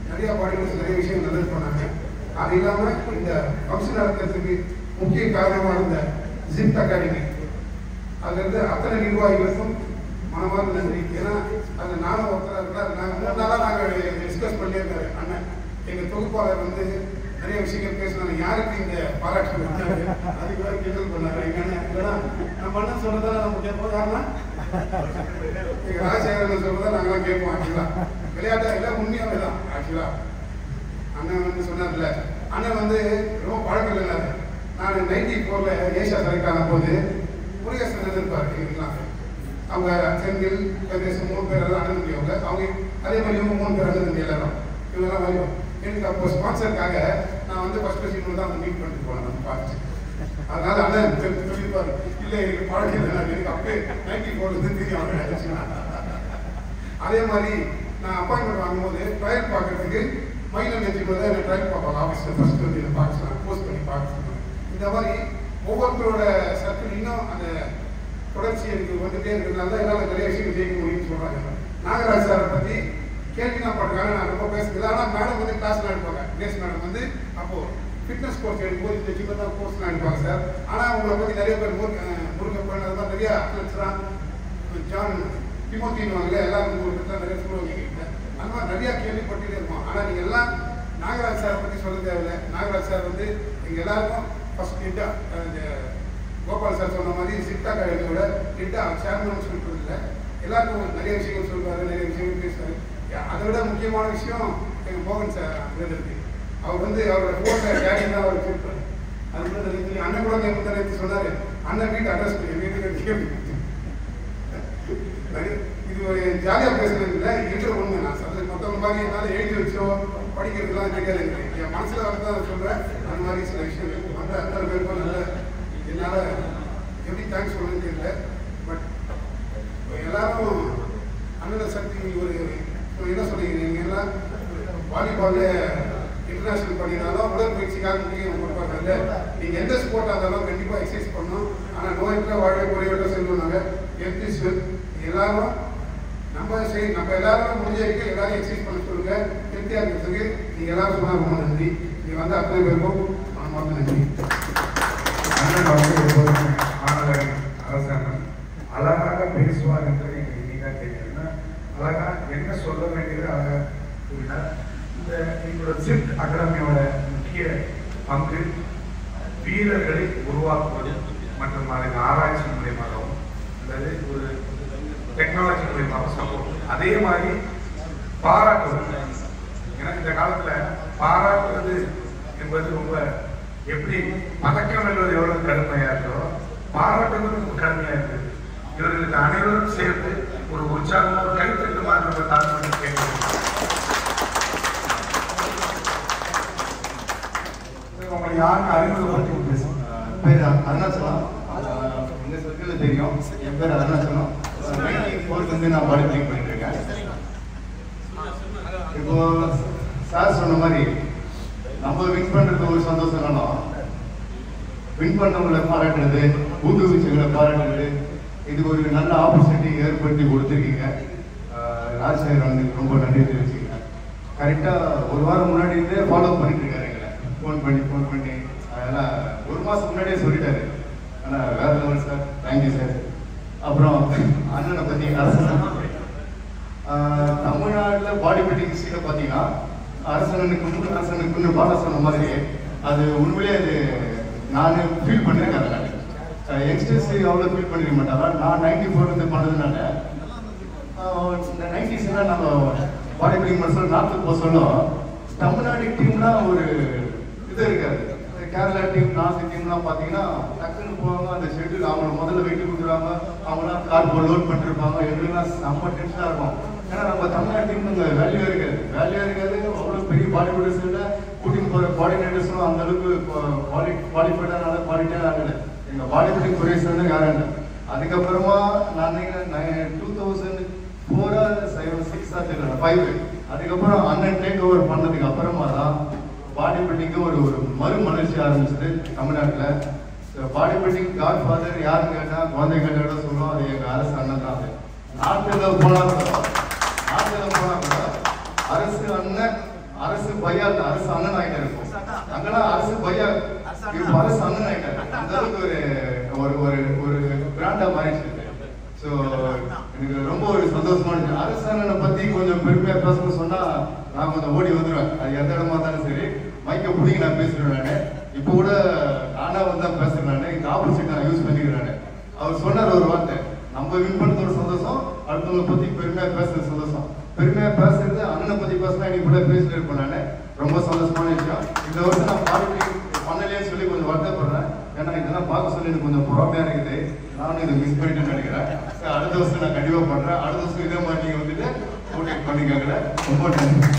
நிறைய பாடிகள் நிறைய விஷயம் நல்லது பண்ணாங்க. அது இல்லாமல் இந்த ஃபங்க்ஷன் நடத்துறதுக்கு முக்கிய காரணமாக இருந்த ஜிப்ட் அகாடமி அதுலேருந்து அத்தனை நிர்வாகிகளுக்கும் மனமார்ந்த நன்றி. ஏன்னா அந்த நானும் ஒருத்தராக இருந்தால் நாங்கள் 3 நாளாக நாங்கள் டிஸ்கஸ் பண்ணியே இருந்தார் அண்ணன். எங்கள் தொகுப்பாளர் வந்து நிறைய விஷயங்கள் பேசினாங்க. யாருக்கு இந்த பாராட்டு வந்தாரு அதுக்கு வேறு கிண்டல் பண்ணாரு. எங்கன்னா இல்லைன்னா நம்ம அண்ணன் சொல்றதா நம்ம கேட்போம். காரணம் எங்கள் ராஜசேகரன் சொல்றதா நாங்களாம் கேட்போம். ஆக்சுவலாக விளையாட்டா இல்லை, உண்மையாவே தான். ஆக்சுவலாக அண்ணன் வந்து சொன்னார்ல, அண்ணன் வந்து ரொம்ப பழக்கம் இல்லாது. நான் 94ல் ஏஷியா செலக்ட் ஆன போது முருகேசன் இருப்பார் எங்களுக்குலாம். அவங்க செந்தில் பிரதேசம் 3 பேர் எல்லாம் அண்ணன் தம்பியவங்க. அவங்க அதே மாதிரி இவங்க 3 பேர் அண்ணன் தம்பி எல்லாரும் இவங்கெல்லாம் வரையும். எனக்கு அப்போ ஸ்பான்சருக்காக நான் வந்து ஃபர்ஸ்ட் சீனில் தான் மீட் பண்ணிட்டு போனேன். நம்ம பார்த்து அதனால அண்ணன் சொல்லியிருப்பாரு, இல்லை எனக்கு பழக்கம் இல்லை, எனக்கு அப்பே 94லேருந்து தெரியும் அவங்க நினைச்சுன்னா. அதே மாதிரி நான் அப்பாயின்மெண்ட் வாங்கும்போது ட்ரையல் பார்க்கறதுக்கு மைனர் நெஞ்சுக்குள்ள தான் எனக்கு ட்ரையல் பார்ப்பாங்க. ஆஃபீஸில் ஃபர்ஸ்ட் வந்து இதை பார்க்க சொன்னாங்க, போஸ்ட் பண்ணி பார்க்க சொன்னாங்க. இந்த மாதிரி ஒவ்வொருத்தரோட சர்க்கிள் இன்னும் அந்த தொடர்ச்சி எனக்கு வந்துட்டே இருக்கிறதுனால தான் என்னால் நிறைய விஷயங்கள் ஜெயிக்க முடியும்னு சொல்கிறாங்க. நாகராஜ் சாரை பற்றி கேள்வி தான் பண்ணுறாங்க. நான் ரொம்ப பேசுகிறேன். ஆனால் மேடம் வந்து கிளாஸ்லாம் எடுப்பாங்க. கிரேஸ் மேடம் வந்து அப்போது ஃபிட்னஸ் கோர்ஸ் எடுக்கும்போது இந்த ஜிம்மில் தான் கோர்ஸ்லாம் எடுப்பாங்க சார். ஆனால் உங்களை பற்றி நிறைய பேர் முருகப்பன் அது மாதிரி நிறைய அத்லட்ஸ்லாம் ஜான் டிமோத்தின்னு வாங்கல எல்லாரும் உங்களுக்கு தான் நிறைய சொல்லுவாங்க. அந்த மாதிரி நிறையா கேள்விப்பட்டுட்டே இருப்போம். ஆனால் நீங்கள் எல்லாம் நாகராஜ் சாரை பற்றி சொல்ல தேவையில்லை. நாகராஜ் சார் வந்து எங்கள் எல்லாருக்கும் ஃபர்ஸ்ட் ஹெட்டாக இந்த கோபால் சார் சொன்ன மாதிரி சிப்டா அகாடமியோட ஹெட்டாக சேர்மன் சொல்லிட்டு இல்லை, எல்லாருக்கும் நிறைய விஷயங்கள் சொல்லுவார், நிறைய விஷயங்கள் பேசுவார். அதை விட முக்கியமான விஷயம் எங்கள் மோகன் சார் இருக்கு. அவர் வந்து அவரோட ஃபோட்டோ டேடி தான் அவர் வச்சிருப்பார். அது வந்து அண்ணன் கூட நேற்று சொன்னார், அண்ணன் வீட்டு அட்ரஸ் பண்ணி வீட்டுக்கு கேள்வி. இது ஒரு ஜாலியாக பேசுறது இல்லை, இருக்கிற உண்மை. நான் சொல்றது மொத்தம் சொல்ற மாதிரி என்னால் எழுதி வச்சோ படிக்கிறதுலாம் கிடையாது. என் மனசில் வரதான் அதை சொல்கிறேன். அந்த மாதிரி சில விஷயங்கள் வந்து அத்தனை பேருக்கும் நல்ல என்னால் எப்படி தேங்க்ஸ் சொல்லணும்னு தெரியல. பட் எல்லாரும் அண்ணன சக்தி ஒரு என்ன சொல்றீங்க, நீங்கள் எல்லாம் வாலிபாலில் இன்டர்நேஷனல் பண்ணினாலும் உடற்பயிற்சிக்காக முக்கியம் கொடுப்பாங்க. இல்லை நீங்கள் எந்த ஸ்போர்ட்டாக இருந்தாலும் கண்டிப்பாக எக்ஸசைஸ் பண்ணணும். ஆனால் நோயற்ற வாழ குறைவற்ற செல்வனாங்க ஹெல்த் இஸ் வெல்த். எல்லாரும் நம்ம எல்லாரும் முடிஞ்ச வரைக்கும் எல்லாரும் எக்ஸசைஸ் பண்ண சொல்லுங்க. ஹெல்த்தியாக இருக்கிறதுக்கு நீங்கள் எல்லாரும் சொன்னால் ரொம்ப நன்றி. நீங்கள் வந்து அத்தனை பேருக்கும் மனமார்ந்த நன்றி. அண்ணன் வந்து எப்போதுமே மாணவர்கள் அரசாங்கம் அழகாக பேசுவார் என்பதை எனக்கு இன்னைக்காக தெரியுதுன்னா அழகா என்ன சொல்ல வேண்டியது அழகாக கூறினார். இந்த எங்களோட சிட் அகாடமியோட முக்கிய பங்கு வீரர்களை உருவாக்குவது மற்றும் அதன் ஆராய்ச்சி மூலியமாகவும் அல்லது ஒரு டெக்னாலஜி மூலியமாக சப்போர்ட், அதே மாதிரி பாராட்டுவது. எனக்கு இந்த காலத்தில் பாராட்டுவது என்பது ரொம்ப எப்படி பதக்கம் வெல்வது எவ்வளவு கடுமையா இருக்கோ பாராட்டுவது ரொம்ப கடுமையா இருக்கு. இவர்களுக்கு அனைவரும் சேர்த்து ஒரு உற்சாகம் ஒரு கைத்தட்டு மாற்ற தாழ்மை கேட்கிறோம். உங்களை யாருக்கு அறிமுகப்படுத்தி பேசுங்க. பேர் அருணாச்சலம். எங்கள் சர்க்கிளில் தெரியும். என் பேர் அருணாச்சலம். 94 நான் பாடி பில்டிங் பண்ணிட்டு இருக்கேன். இப்போ சார் சொன்ன மாதிரி நம்ம வின் பண்ணுறது ஒரு சந்தோஷம்னாலும் வின் பண்ணவங்களை பாராட்டுறது, ஊக்குவிச்சவங்களை பாராட்டுறது, இது ஒரு நல்ல ஆப்பர்ச்சுனிட்டி ஏற்படுத்தி கொடுத்துருக்கீங்க. ராஜசேகர் வந்து ரொம்ப நன்றி தெரிவிச்சுக்கிறேன். கரெக்டாக ஒரு வாரம் முன்னாடி இருந்தே ஃபாலோ பண்ணிட்டு இருக்காரு எங்களை. ஃபோன் பண்ணி அதெல்லாம் ஒரு மாதம் முன்னாடியே சொல்லிட்டாரு. ஆனால் வேற லெவல் சார், தேங்க்யூ சார். அப்புறம் அண்ணனை பற்றி தமிழ்நாட்டில் பாடி பில்டிங் ஹிஸ்ட்ரியில் பார்த்தீங்கன்னா அரசனுக்குன்னு பாலா சொன்ன மாதிரி அது உண்மையிலே அது நான் ஃபீல் பண்ணியிருக்கேன். யங்ஸ்டர்ஸ் அவ்வளோ ஃபீல் பண்ணிருக்க மாட்டாங்க. நான் 94 பண்ணதுனால இந்த 90s நம்ம பாடி பில்டிங் பண்ண சொல்ல நார்த்துக்கு போக சொல்லும். தமிழ்நாடு டீம்லாம் ஒரு இது இருக்காது. கேரளா டீம் நார்த் டீம்லாம் பார்த்தீங்கன்னா டக்குன்னு போவாங்க. அந்த ஷெட்யூல் அவங்க முதல்ல வெயிட்டு கொடுத்துருவாங்க. அவங்களாம் கார் லோட் பண்ணிருப்பாங்க. எங்களுக்குலாம் செம்ம டென்ஷனாக இருக்கும். ஏன்னா நம்ம தமிழ்நாடு டீம் வேல்யூ இருக்காது. அவ்வளோ பெரிய பாடி பில்டர்ஸ் கூட்டின்னு போகிற கோஆர்டினேட்டர்ஸும் அந்த அளவுக்கு குவாலிஃபைடாக குவாலிட்டியாக ஆகலை. எங்கள் பாடி பில்டிங் குறைஸ் வந்து யாரும் இல்லை. அதுக்கப்புறமா நான் 2004-6 அதுக்கப்புறம் அண்ணன் டேக் ஓவர் பண்ணதுக்கு அப்புறமா தான் பாடி பில்டிங்கு ஒரு மறுமலர்ச்சி ஆரம்பிச்சது தமிழ்நாட்டில். பாடி பில்டிங் காட் ஃபாதர் யாருன்னு கேட்டால் குழந்தை கேட்டோட சொல்லுவோம். அது எங்கள் அரசு அண்ணன் தான். அது நாட்டில் போனால் கூட அரசு பையா அரசு அண்ணன் ஆகிட்டா இருக்கும். அங்கெல்லாம் அரசு பையா அரசு அண்ணன் ஆகிட்டாரு. அந்த அளவுக்கு ஒரு பிராண்டா மாறிடுச்சு. ஸோ எனக்கு ரொம்ப ஒரு சந்தோஷமா இருந்துச்சு. அரசு அண்ணனை பத்தி கொஞ்சம் பெருமையா பேசணும்னு சொன்னா நான் கொஞ்சம் ஓடி வந்துடுவேன். அது எந்த இடமா இருந்தாலும் சரி மைக்கை பிடிக்க நான் பேசுறேன். நான் இப்போ கூட நானா வந்து தான் பேசுறேன். நான் இந்த ஆப்பர்ச்சுனிட்டி நான் யூஸ் பண்ணிக்கிறேன். அவர் சொன்னார் ஒரு வார்த்தை, நம்ம வின் பண்ணது ஒரு சந்தோஷம், அடுத்தவங்களை பத்தி பெருமையா பேசுறது சந்தோஷம். பெருமையா பேசுறது அண்ணனை பத்தி பேசினா இன்னைக்கு கூட பேசிட்டு இருப்பேன். நான் ரொம்ப சந்தோஷமான விஷயம். இந்த வருஷம் நான் பாடி பண்ணலையேன்னு சொல்லி கொஞ்சம் வருத்தப்படுறேன். ஏன்னா இதெல்லாம் பார்க்க சொல்லி எனக்கு கொஞ்சம் பொறாமையா இருக்குது. நானும் இதை மிஸ் பண்ணிட்டு நினைக்கிறேன். அடுத்த வருஷம் நான் கண்டிப்பா பண்றேன். அடுத்த வருஷம் இதே மாதிரி நீங்க வந்துட்டு மோட்டிவேட் பண்ணிக்காங்க. ரொம்ப நன்றி.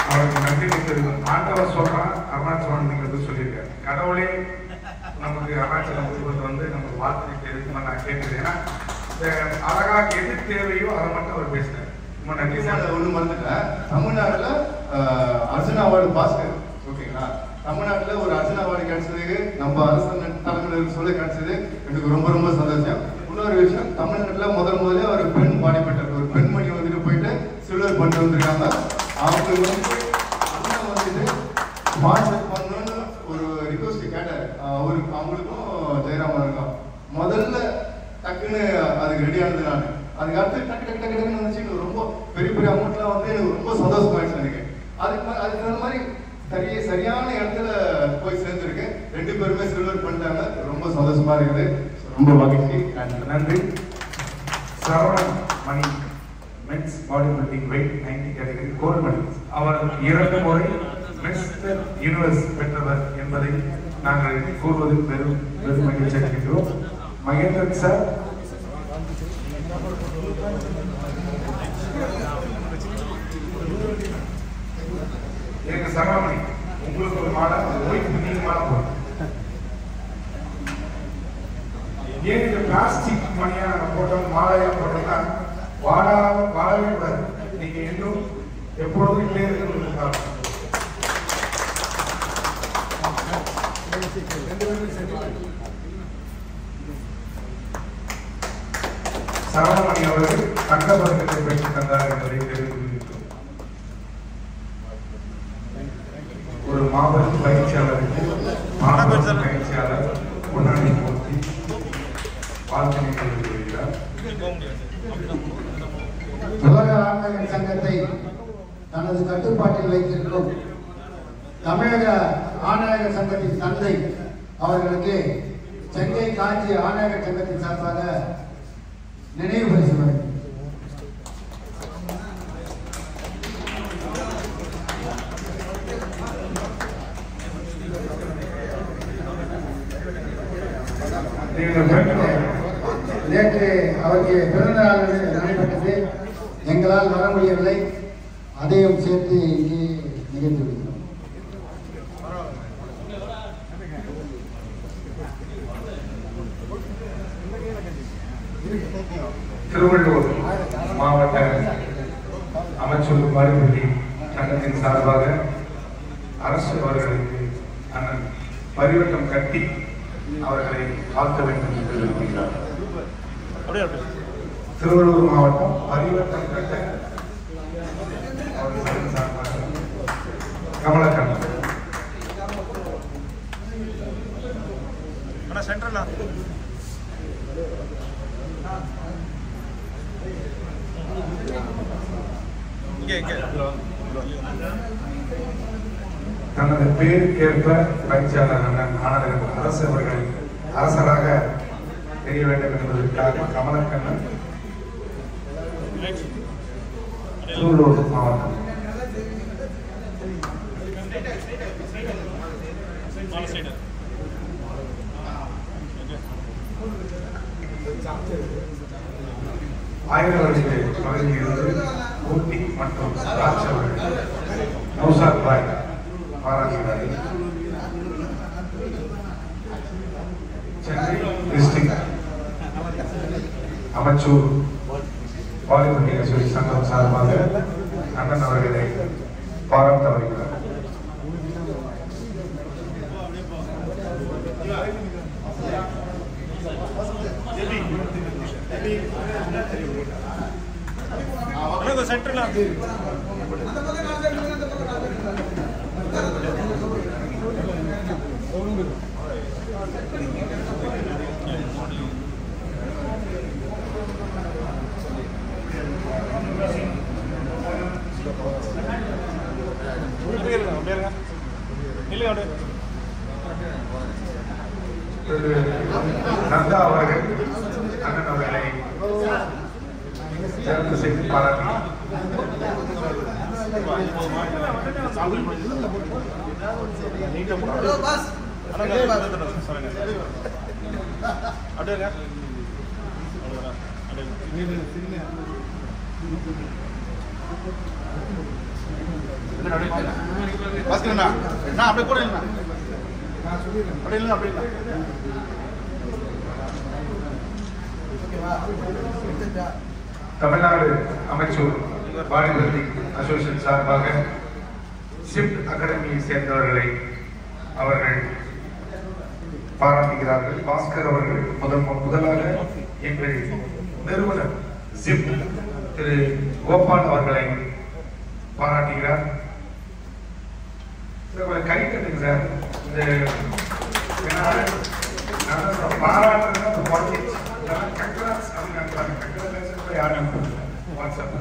அவருக்கு நன்றி தெரிவிக்கும். ஆண்டவர் சொல்றான், அருணாச்சலம் நீங்க வந்து சொல்லியிருக்காரு. கடவுளே நமக்கு அருணாச்சலம் குடும்பத்தை வந்து நமக்கு வாழ்த்துட்டு இருக்குன்னு நான் கேட்கிறேன். ஏன்னா அழகா எது தேவையோ அதை மட்டும் அவர் பேசினார். ரொம்ப நன்றி சார். ஒண்ணு மறந்துட்டேன். தமிழ்நாடுல அர்ஜுனா அவார்டு பாஸ்கர் ஓகேங்களா. தமிழ்நாட்டில் ஒரு அர்ஜுனா அவார்டு கிடைச்சதுக்கு நம்ம அரசு தலைமையில் சொல்ல கிடைச்சது எனக்கு ரொம்ப ரொம்ப சந்தோஷம். இன்னொரு விஷயம், தமிழ்நாட்டில் முதல்ல ஒரு பெண் பாடி பில்டர் ஒரு பெண்மணி வந்துட்டு போயிட்டு சில்வர் பண்ணிட்டு வந்திருக்காங்க. அவங்களுக்கு வந்துட்டு ஸ்பான்சர் பண்ணணும்னு ஒரு ரிக்வஸ்ட் கேட்டார். அவங்களுக்கும் ஜெயராமனுக்கும் முதல்ல டக்குன்னு அதுக்கு ரெடி ஆனது. நான் அதுக்கு அடுத்து டக்குன்னு நினைச்சு ரொம்ப பெரிய அமௌண்ட்லாம் வந்து எனக்கு ரொம்ப சந்தோஷமாயிடுச்சு. எனக்கு அதுக்கு அந்த மாதிரி சரியான இடத்துல போய் சேர்ந்துருக்கு. 2 பேருமே சில்வர் பண்ணிட்டாங்க. ரொம்ப சந்தோஷமா இருக்குது. ரொம்ப மகிழ்ச்சி. நன்றி. Saravanan Mani men's body building weight 90 category gold medal. அவர் 2 முறை மிஸ்டர் யூனிவர்ஸ் பெற்றவர் என்பதை நாங்கள் கூறுவதில் பெரும் மகிழ்ச்சி அடைகின்றோம். மகேந்திரன் சார் எனக்கு சரவணி உங்களுக்கு ஒரு மாலை, ஒய்ஃபுக்கு நீங்க மாலை போடுங்க. ஏன் இந்த பிளாஸ்டிக் மணியா போட்டோம் மாலையா போட்டோம்னா வாழவே கூடாது. நீங்க இன்னும் எப்பொழுதும் இல்லே இருக்கிறது. சரவணமணி அவர்கள் தங்க பதக்கத்தை பெற்று தந்தார் என்பதை தெரிவித்துள்ளோம். ஒரு மாபெரும் பயிற்சியாளருக்கு மாபெரும் பயிற்சியாளர் பொன்னாடி மூர்த்தி வாழ்க்கை தெரிவிக்கிறார். உலக ஆன்மீக சங்கத்தை தனது கட்டுப்பாட்டில் வைத்திருக்கும் தமிழக ஆணையக சங்கத்தின் தந்தை அவர்களுக்கு சென்னை காஞ்சி ஆணையக சங்கத்தின் சார்பாக நினைவு பரிசு வழங்கும். நேற்று அவருக்கு பிறந்த நாள் நடைபெற்றது. எங்களால் வர முடியவில்லை. அதையும் சேர்த்து இங்கே நிகழ்ந்து விடுகிறோம். திருவள்ளூர் மாவட்ட அமைச்சர் பாரிபள்ளி சங்கத்தின் சார்பாக அரசு அவர்களுக்கு அண்ணன் பரிவட்டம் கட்டி அவர்களை காக்க வேண்டும் என்று விரும்புகிறார். திருவள்ளூர் மாவட்டம் பரிவட்டம் கட்ட அவர்கள் சார்பாக கமலக்கண்ணன் தனது பேருக்கேற்ப பயிற்சியாளர் அண்ணன் ஆனந்தன் அரசு அவர்களை அரசராக தெரிய வேண்டும் என்பதற்காக கமலக்கண்ணன் திருவள்ளூர் மாவட்டம் ஆயிரவர்களை பகுதியிலிருந்து ஊட்டி மற்றும் ராஜ் அவர்கள் நௌசாத் பாய் பாராட்டுகிறார்கள். சென்னை டிஸ்ட்ரிக்ட் அமைச்சூர் பாலிமர் அசோசி சங்கம் சார்பாக அண்ணன் அவர்களை பாராட்ட வருகிறார். நந்தா அவர்கள் அண்ணன் அவர்களை சிறப்பு செய்து பாராட்டினார். தமிழ்நாடு அமைச்சர் பாலிமர் அசோசியேஷன் சார்பாக ஷிப்ட் அகாடமியை சேர்ந்தவர்களை அவர்கள் பாராட்டுகிறார்கள். பாஸ்கர் அவர்கள் முதலாக எங்கள் நிறுவனர் ஜிப் திரு கோபால் அவர்களை பாராட்டுகிறார். கை கட்டுங்க சார். இந்த பாராட்டுறது கங்க்ராட்ஸ் அப்படின்னு கங்க்ராச்சுலேஷன் யாரும் வாட்ஸ்அப்.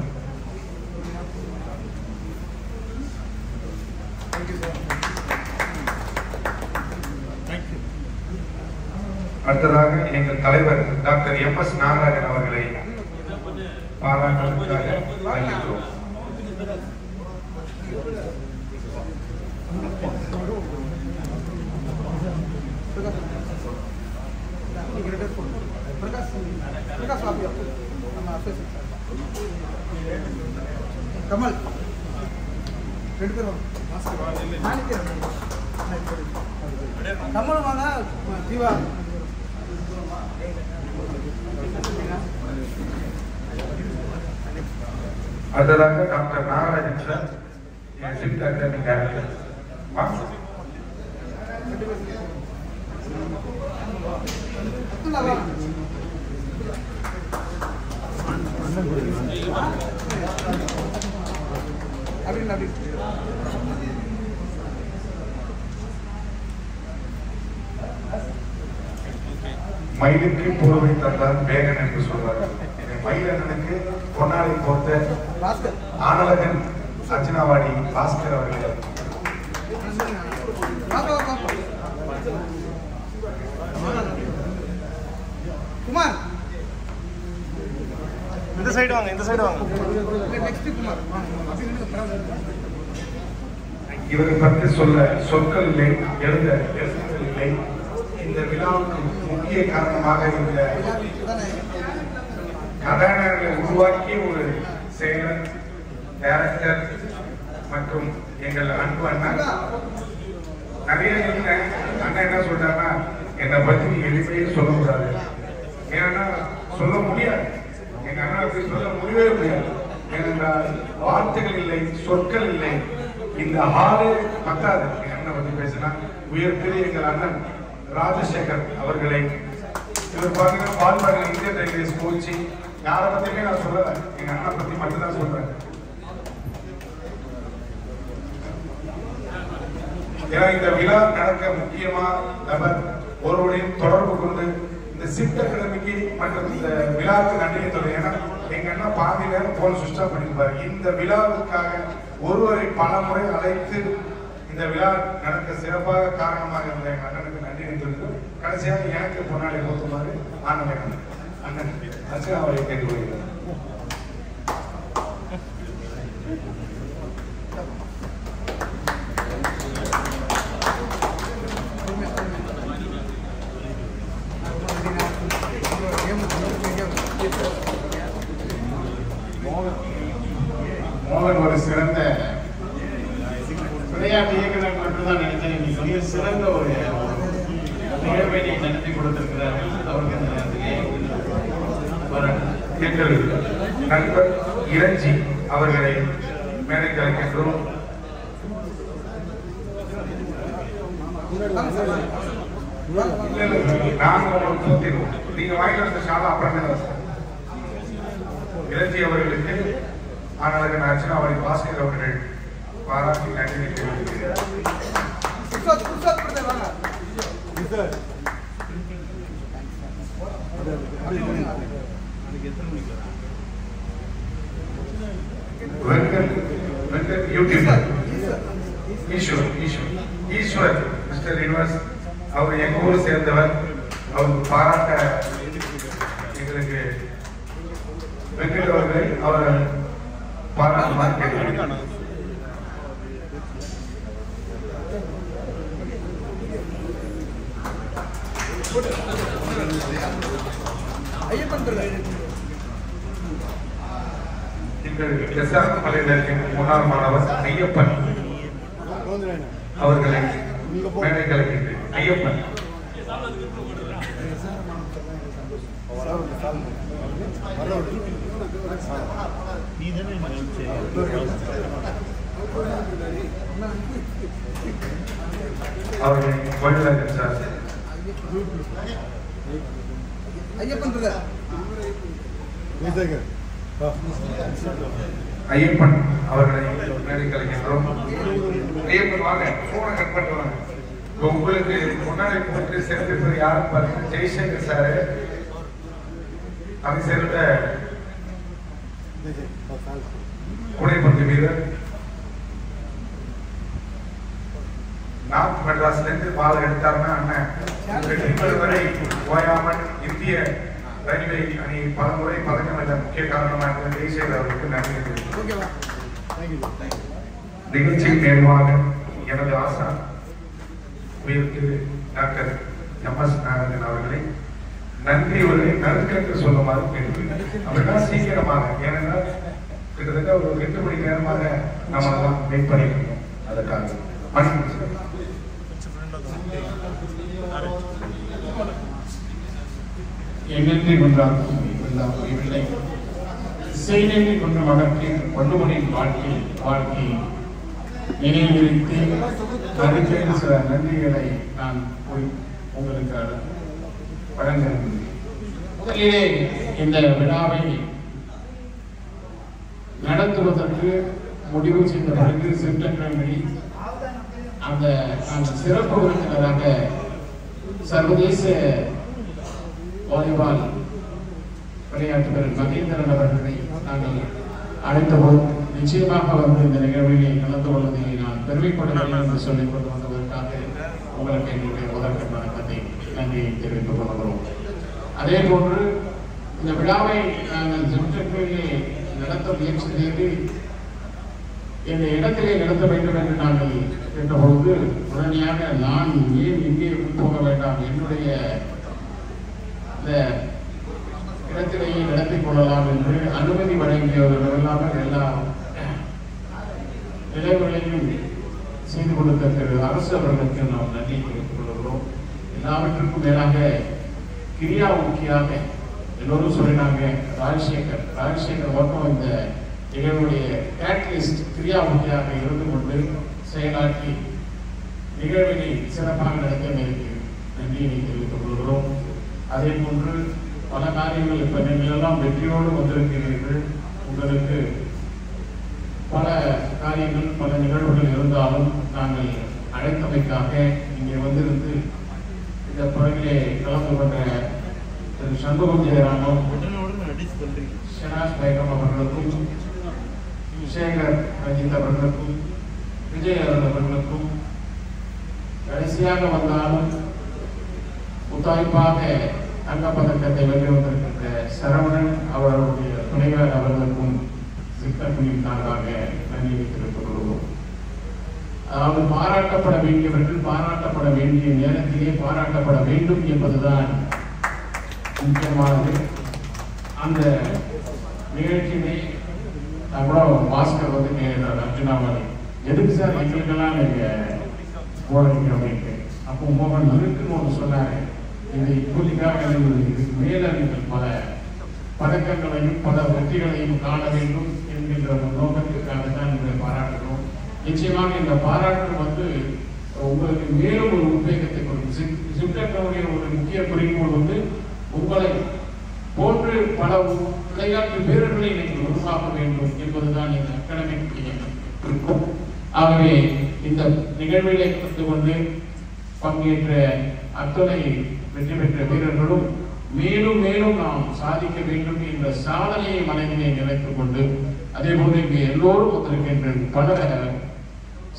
அடுத்ததாக எங்கள் தலைவர் டாக்டர் எம்.எஸ். நாகராஜன் அவர்களை பாராட்டுவதற்காக அழைக்கிறோம். கமல் 2 பேரும் நான் நிற்கிறேன். நம்மளும் வாங்க ஜீவா. அடுத்ததாக doctor Nagarajan sir, civil academy director. மயிலுக்கு போர்வை தந்தான் வேகன் என்று சொல்வார்கள். மயிலனுக்கு பொன்னாடை போர்த்த ஆனலகன் அர்ச்சனாவாடி பாஸ்கர் அவர்கள். குமார் இந்த சைடு வாங்க, இந்த சைடு வாங்க. நெக்ஸ்ட் குமார். இவரை பற்றி சொல்ல சொற்கள் இல்லை, எழுத எழுத்துக்கள் இல்லை. இந்த விழாவுக்கு முக்கிய காரணமாக இந்த கதாநாயகர்களை உருவாக்கிய ஒரு செயலர், டைரக்டர் மற்றும் எங்கள் அன்பு அண்ணா. நிறைய இருந்தேன். அண்ணா என்ன சொல்றாங்கன்னா, என்னை பத்தி எளிமையே சொல்லக்கூடாது, ஏன்னா சொல்ல முடியாது. எங்க அண்ணா அப்படி சொல்ல முடியவே முடியாது. ஏனென்றால் வார்த்தைகள் இல்லை, சொற்கள் இல்லை. இந்த ஹாலே பத்தாது. எங்க அண்ணனை பத்தி பேசினா உயர்த்திய எங்கள் அண்ணன் ராஜசேகர் அவர்களை, இவர் பாத்தீங்கன்னா பால்பாடி இந்தியன் ரயில்வேஸ் கோச்சி. யாரை பத்தியுமே நான் சொல்லல, எங்க அண்ணனை பத்தி மட்டும்தான் சொல்றேன். ஏன்னா இந்த விழா நடக்க முக்கியமா நபர் ஒருவரையும் தொடர்பு கொண்டு இந்த சித்த கிழமைக்கு மற்றும் இந்த விழாவுக்கு நன்றியை சொல்றேன். ஏன்னா எங்க அண்ணா பாதி நேரம் போல சுஷ்டா பண்ணிருப்பாரு. இந்த விழாவுக்காக ஒருவரை பல முறை அழைத்து இந்த விழா நடக்க சிறப்பாக காரணமாக இருந்த எங்க அண்ணனுக்கு நன்றியை சொல்லிட்டு கடைசியாக எனக்கு பொன்னாடை போத்துமாறு ஆனந்தன் அண்ணன் அர்ச்சனாவை கேட்டுக்கொள்கிறேன். மோகன் ஒரு சிறந்த விளையாட்டு இயக்குனர் மட்டும்தான் நினைச்சேன். இன்னைக்கு வந்து சிறந்த ஒரு நிகழ்வை நடத்தி கொடுத்திருக்கிறார்கள். அவருக்கு இந்த நேரத்திலே எங்கள் நண்பர் இளஞ்சி அவர்களை மேடைக்கு அழைக்கின்றோம். நாங்கள் உங்களுக்கு கூட்டிடுவோம். நீங்க வாங்கிட்டு வந்த ஷாலா அப்புறமே இளஞ்சி அவர்களுக்கு ஆனலகன் அர்ச்சனாவாடி பாஸ்கர் அவர்கள் பாராட்டி நன்றி தெரிவிக்கிறேன். Venkat YouTuber Eswar Mister Universe, அவர் எங்க ஊர் சேர்ந்தவர். அவர் பாராட்ட எங்களுக்கு வெங்கட் அவர்களை அவர் பாராட்டுமாறு கேட்கிறேன். எங்கள் எஸ்ஆர் மலையில் இருக்கின்ற முன்னாள் மாணவர் ஐயப்பன் அவர்களை மேடை கலைக்கின்றேன். ஐயப்பன் அவர்களை கோயிலாக சார். ஐயப்பன் அவர்களை மேடை கலைக்கின்றோம். ஐயப்பன் வாங்க, போனை கட் பண்ணுவாங்க. உங்களுக்கு முன்னாடி போட்டு சேர்ந்திருப்பது யாரும் பார்த்தீங்கன்னா ஜெய்சங்கர் சாரு, அதை சேர்ந்த கூடைப்பந்து வீரர், நார்த் மெட்ராஸ்ல இருந்து பால் எடுத்தாருன்னா அண்ணன் வரை ஓயாமல் இந்திய ரயில்வே அணி பலமுறை பதக்கம் வெல்ல முக்கிய காரணமாக இருந்த ஜெய்சங்கர் அவர்களுக்கு நன்றி. நிகழ்ச்சியின் நேர்வாக எனது ஆசா உயர்த்து டாக்டர் எம்.எஸ். நாராயணன் அவர்களை நன்றி உரை நறுக்கென்று சொல்லுமாறு கேட்டுக்கொள்கிறேன். அப்படின்னா சீக்கிரமாக, ஏனென்றால் கிட்டத்தட்ட ஒரு 8 மணி நேரமாக நம்ம வெயிட் பண்ணிட்டு இருக்கோம். அதற்காக வணக்கம் சார். எண்ணெற்றி கொண்டாடும் எல்லாம் இல்லை செய்தி கொண்டு மகற்கு பொன்னுமணியின் வாழ்க்கை நினைவுறுத்தி அடுத்த சில நன்றிகளை நான் உங்களுக்கு வழங்க முதலிலே இந்த விழாவை நடத்துவதற்கு முடிவு செய்த பிறகு செப்டம்பர் அந்த சிறப்பு விருந்தினராக சர்வதேச வாலிபால் விளையாட்டு வீரர் மகேந்திரன் அவர்களை நாங்கள் அழைத்தபோது நிச்சயமாக வந்து இந்த நிகழ்விலே கலந்து கொள்வதை நான் பெருமைப்படுகிறேன் என்று சொல்லிக் கொண்டு வந்ததற்காக உங்களுக்கு எங்களுடைய முதற்கண் வணக்கத்தை நன்றியை தெரிவித்துக் கொள்கிறோம். அதே போன்று இந்த விழாவை நாங்கள் செப்டம்பரிலே நடத்த முயற்சி செய்து இந்த இடத்திலே நடத்த வேண்டும் என்று நாங்கள் கேட்டபொழுது உடனடியாக நான் ஏன் இங்கே போக வேண்டாம், என்னுடைய இந்த இடத்திலேயே நடத்திக் கொள்ளலாம் என்று அனுமதி வழங்கியவர்கள் இல்லாமல் எல்லா நிலைகளையும் செய்து கொடுத்த திரு அரசு அவர்களுக்கு நாம் நன்றி தெரிவித்துக் கொள்கிறோம். எல்லாவற்றுக்கும் மேலாக கிரியாமுக்கியாக எல்லோரும் சொல்லினாங்க ராஜசேகர் மட்டும் இந்த நிகழ்வுடைய கேட்டலிஸ்ட் கிரியாமுக்கியாக இருந்து கொண்டு செயலாற்றி நிகழ்வினை சிறப்பாக நடத்தியமைக்கு நன்றியை தெரிவித்துக் கொள்கிறோம். அதே போன்று பல காரியங்கள் இப்ப நீங்கள் எல்லாம் வெற்றியோடு வந்திருக்கிறீர்கள். உங்களுக்கு பல காரியங்கள் பல நிகழ்வுகள் இருந்தாலும் நாங்கள் அழைத்தமைக்காக இங்கே வந்திருந்து இந்த பகுதியிலே கலந்து கொண்ட திரு சண்முகம் ஜெயராமன், ஷனாஸ் பேகம் அவர்களுக்கும், சேகர் ரஞ்சித் அவர்களுக்கும், விஜய் அவர்களுக்கும், கடைசியாக வந்தாலும் முத்தாய்ப்பாக தங்கப்பதக்கத்தை வென்று வந்திருக்கின்ற சரவணன் அவர்களுடைய துணைவர் அவர்களுக்கும் சிக்கலின் நாளாக நன்றி தெரிவித்துக் கொள்வோம். அதாவது பாராட்டப்பட வேண்டியவர்கள் பாராட்டப்பட வேண்டிய நேரத்திலே பாராட்டப்பட வேண்டும் என்பதுதான் முக்கியமானது. அந்த நிகழ்ச்சியினை கூட பாஸ்கர் வந்து கேட்டார் அர்ஜுனாவாரி, எதுக்கு சார் எங்களுக்கெல்லாம் நீங்க போறீங்க அப்படின்ட்டு. அப்போ மோகன் இருக்குன்னு ஒன்று சொன்னாரு, இது இப்போதைக்காக இதுக்கு மேல நீங்கள் பல பதக்கங்களையும் பல வெற்றிகளையும் காண வேண்டும் என்கின்ற ஒரு நோக்கத்திற்காக தான் நீங்கள் பாராட்டணும். நிச்சயமாக இந்த பாராட்டு வந்து உங்களுக்கு மேலும் ஒரு உத்வேகத்தை கொடுக்கும். சிப்டனுடைய ஒரு முக்கிய குறிக்கோள் வந்து உங்களை போன்று பல விளையாட்டு வீரர்களை நீங்கள் உருவாக்க வேண்டும் என்பதுதான் இந்த அகாடமிக் இருக்கும். ஆகவே இந்த நிகழ்விலே கலந்து கொண்டு பங்கேற்ற அத்தனை வெற்றி பெற்ற வீரர்களும் மேலும் மேலும் நாம் சாதிக்க வேண்டும் என்ற சாதனையை மனதிலே நினைத்துக் கொண்டு, அதே போல இங்கு எல்லோரும் வந்திருக்கின்ற பல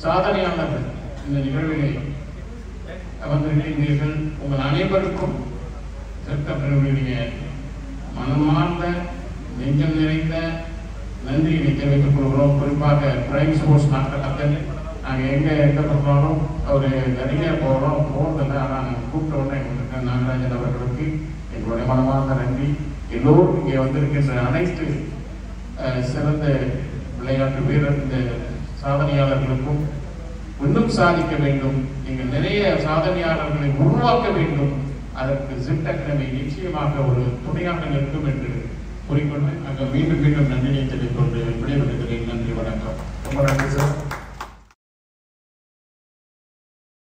சாதனையாளர்கள் இந்த நிகழ்விலே வந்திருக்கின்றீர்கள். உங்கள் அனைவருக்கும் செப்டம்பருடைய மனமார்ந்த நெஞ்சம் நிறைந்த நன்றியை தெரிவித்துக் கொள்கிறோம். குறிப்பாக பிரைம் ஸ்போர்ட்ஸ் நாங்கள் நாங்கள் எங்கே போனாலும் அவர் நிறைய போகிறதில்லை. ஆனால் நாங்கள் கூப்பிட்ட உடனே எங்களுக்கு நாகராஜன் அவர்களுக்கு எங்களுடைய மனமார்ந்த நன்றி. எல்லோரும் இங்கே வந்திருக்கின்ற அனைத்து சிறந்த விளையாட்டு வீரர் இந்த சாதனையாளர்களுக்கும் இன்னும் சாதிக்க வேண்டும், நீங்கள் நிறைய சாதனையாளர்களை உருவாக்க வேண்டும். அதற்கு ஜிப்ட் அகாடமி நிச்சயமாக ஒரு துணையாக நிற்கும் என்று கூறிக்கொண்டு நாங்கள் மீண்டும் நன்றியை தெரிவித்துக் கொண்டு விடைபெறுகிறேன். நன்றி, வணக்கம். ரொம்ப நன்றி சார்.